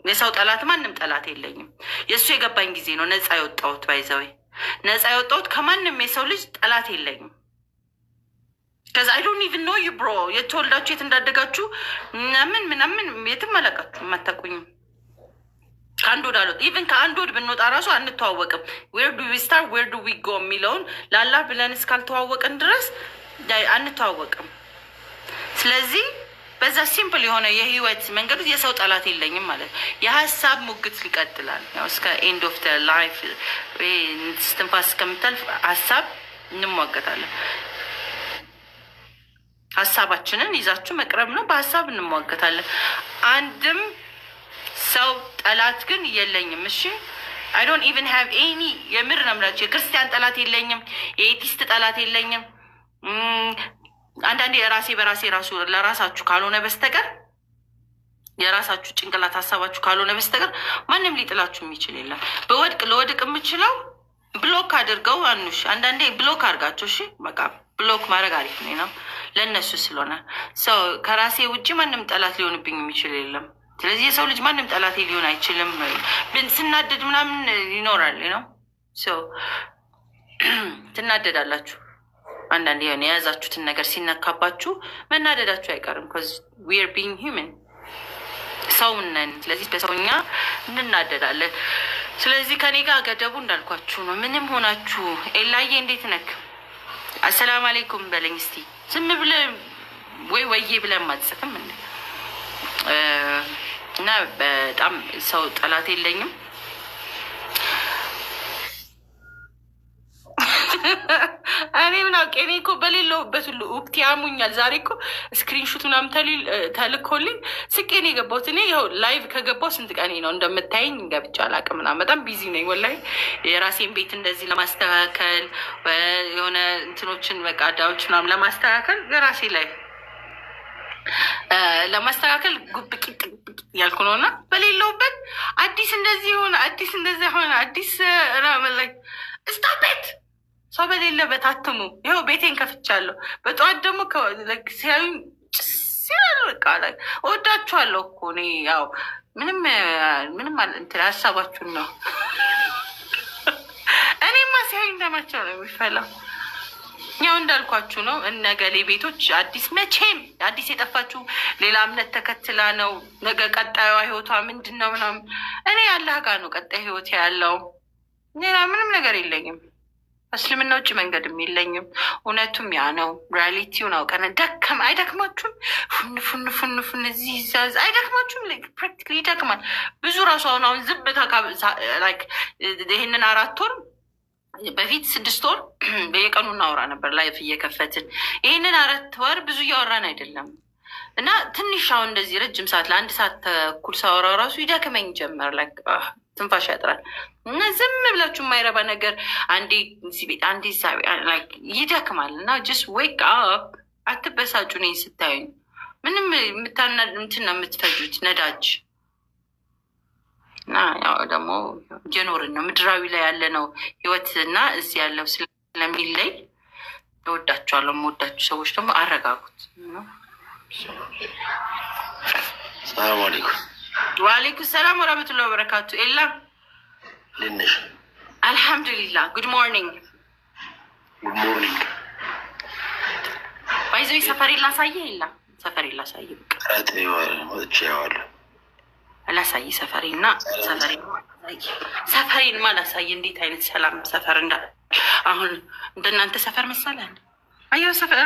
የሰው ጠላት ማንም ጠላት የለኝም። የእሱ የገባኝ ጊዜ ነው ነፃ የወጣሁት። ባይዘዌ ነፃ የወጣሁት ከማንም የሰው ልጅ ጠላት የለኝም። ከዛ አይ ዶንት ኢቭን ኖ ዩ ብሮ። የተወልዳችሁ የት እንዳደጋችሁ ምናምን የትም አላውቃችሁም፣ አታውቁኝም። ከአንድ ወድ አሉት ኢቨን ከአንድ ወድ ብንወጣ ራሱ አንተዋወቅም። ዌር ዱ ዊ ስታርት ዌር ዱ ዊ ጎ የሚለውን ለአላህ ብለን እስካልተዋወቅን ድረስ አንተዋወቅም። ስለዚህ በዛ ሲምፕል የሆነ የህይወት መንገዱ የሰው ጠላት የለኝም ማለት የሀሳብ ሙግት ይቀጥላል። ያው እስከ ኤንድ ኦፍ ደ ላይፍ ስትንፋስ እስከምታልፍ ሀሳብ እንሟገታለን። ሀሳባችንን ይዛችሁ መቅረብ ነው። በሀሳብ እንሟገታለን። አንድም ሰው ጠላት ግን የለኝም። እሺ አይ ዶንት ኢቨን ሃቭ ኤኒ የምር ነው የምላችሁ። የክርስቲያን ጠላት የለኝም። የኤቲስት ጠላት የለኝም። አንዳንዴ የራሴ በራሴ ራሱ ለራሳችሁ ካልሆነ በስተቀር የራሳችሁ ጭንቅላት ሀሳባችሁ ካልሆነ በስተቀር ማንም ሊጥላችሁ የሚችል የለም። በወድቅ ለወድቅ የምችለው ብሎክ አድርገው አንሽ አንዳንዴ ብሎክ አድርጋቸው። እሺ በቃ ብሎክ ማድረግ አሪፍ ነው ለእነሱ ስለሆነ ሰው ከራሴ ውጭ ማንም ጠላት ሊሆንብኝ የሚችል የለም። ስለዚህ የሰው ልጅ ማንም ጠላቴ ሊሆን አይችልም። ስናደድ ምናምን ይኖራል ነው ትናደዳላችሁ። አንዳንድ የሆነ የያዛችሁትን ነገር ሲነካባችሁ መናደዳችሁ አይቀርም። ዊ አር ቢንግ ሂውመን ሰው ነን። ስለዚህ በሰውኛ እንናደዳለን። ስለዚህ ከኔ ጋር ገደቡ እንዳልኳችሁ ነው። ምንም ሆናችሁ ኤላዬ እንዴት ነክ አሰላም አለይኩም በለኝ እስቲ። ዝም ብለህ ወይዬ ብለን ማጽፍም እንዴ እና በጣም ሰው ጠላት የለኝም። እኔ ምን አውቄ። እኔ እኮ በሌለውበት ሁሉ ወቅት ያሙኛል። ዛሬ እኮ ስክሪንሹት ምናምን ተልኮልኝ ስቄ ነው የገባሁት። እኔ ይኸው ላይቭ ከገባሁ ስንት ቀኔ ነው እንደምታየኝ። ገብቼ አላውቅም ምናምን በጣም ቢዚ ነኝ ወላሂ። የራሴን ቤት እንደዚህ ለማስተካከል የሆነ እንትኖችን በቃ ዳዎች ምናምን ለማስተካከል የራሴ ላይ ለማስተካከል ጉብቂ ያልኩ ነው። እና በሌለውበት አዲስ እንደዚህ ሆነ አዲስ እንደዚህ ሆነ አዲስ ላይ ስታቤት ሰው በሌለበት አትሙ። ይኸው ቤቴን ከፍቻለሁ። በጠዋት ደግሞ ሲያዩኝ በቃ ላይ እወዳችኋለሁ እኮ እኔ ያው ምንም እንትን ሀሳባችሁን ነው። እኔማ ሲያዩኝ ደማቸው ነው የሚፈላው። ያው እንዳልኳችሁ ነው። እነገሌ ቤቶች አዲስ መቼም አዲስ የጠፋችሁ ሌላ እምነት ተከትላ ነው። ነገ ቀጣዩ ህይወቷ ምንድን ነው ምናምን። እኔ አላህ ጋር ነው ቀጣይ ህይወት ያለው። ሌላ ምንም ነገር የለኝም። እስልምና ውጭ መንገድም የለኝም። እውነቱም ያ ነው። ሪያሊቲውን አውቀን አይደክማችሁም? ፉን እዚህ ይዛዝ አይደክማችሁም? ፕራክቲካሊ ይደክማል። ብዙ ራሱ አሁን ዝብታ ይህንን 4 ወር በፊት 6 ወር በየቀኑ እናወራ ነበር ላይፍ እየከፈትን። ይህንን 4 ወር ብዙ እያወራን አይደለም። እና ትንሽ አሁን እንደዚህ ረጅም ሰዓት ለ1 ሰዓት ተኩል ሳወራው ራሱ ይደክመኝ ጀመር። ትንፋሽ ያጥራል። እና ዝም ብላችሁ የማይረባ ነገር አንዴ እዚህ ቤት አንዴ ይደክማል። እና ጀስት ዌክ አፕ። አትበሳጩ። እኔን ስታዩኝ ምንም እንትን ነው የምትፈጁት ነዳጅ። እና ያው ደግሞ እየኖርን ነው። ምድራዊ ላይ ያለ ነው ህይወት እና እዚህ ያለው ስለሚለይ እወዳችኋለሁ። የምወዳችሁ ሰዎች ደግሞ አረጋጉት። ሰላም አለይኩም። ወአለይኩም ሰላም ወራህመቱላሂ ወበረካቱ። ኤላ ልንሽ አልሐምዱሊላህ። ጉድ ሞርኒንግ። ጉድ ሞርኒንግ። ባይዘው ሰፈሬ ላሳየህ። ኤላ ሰፈሬ ላሳየህ። ላሳይ ሰፈሬና ሰፈሬን ማላሳይ እንዴት አይነት ሰላም ሰፈር አሁን እንደናንተ ሰፈር መሰለህ? አየው ሰፈር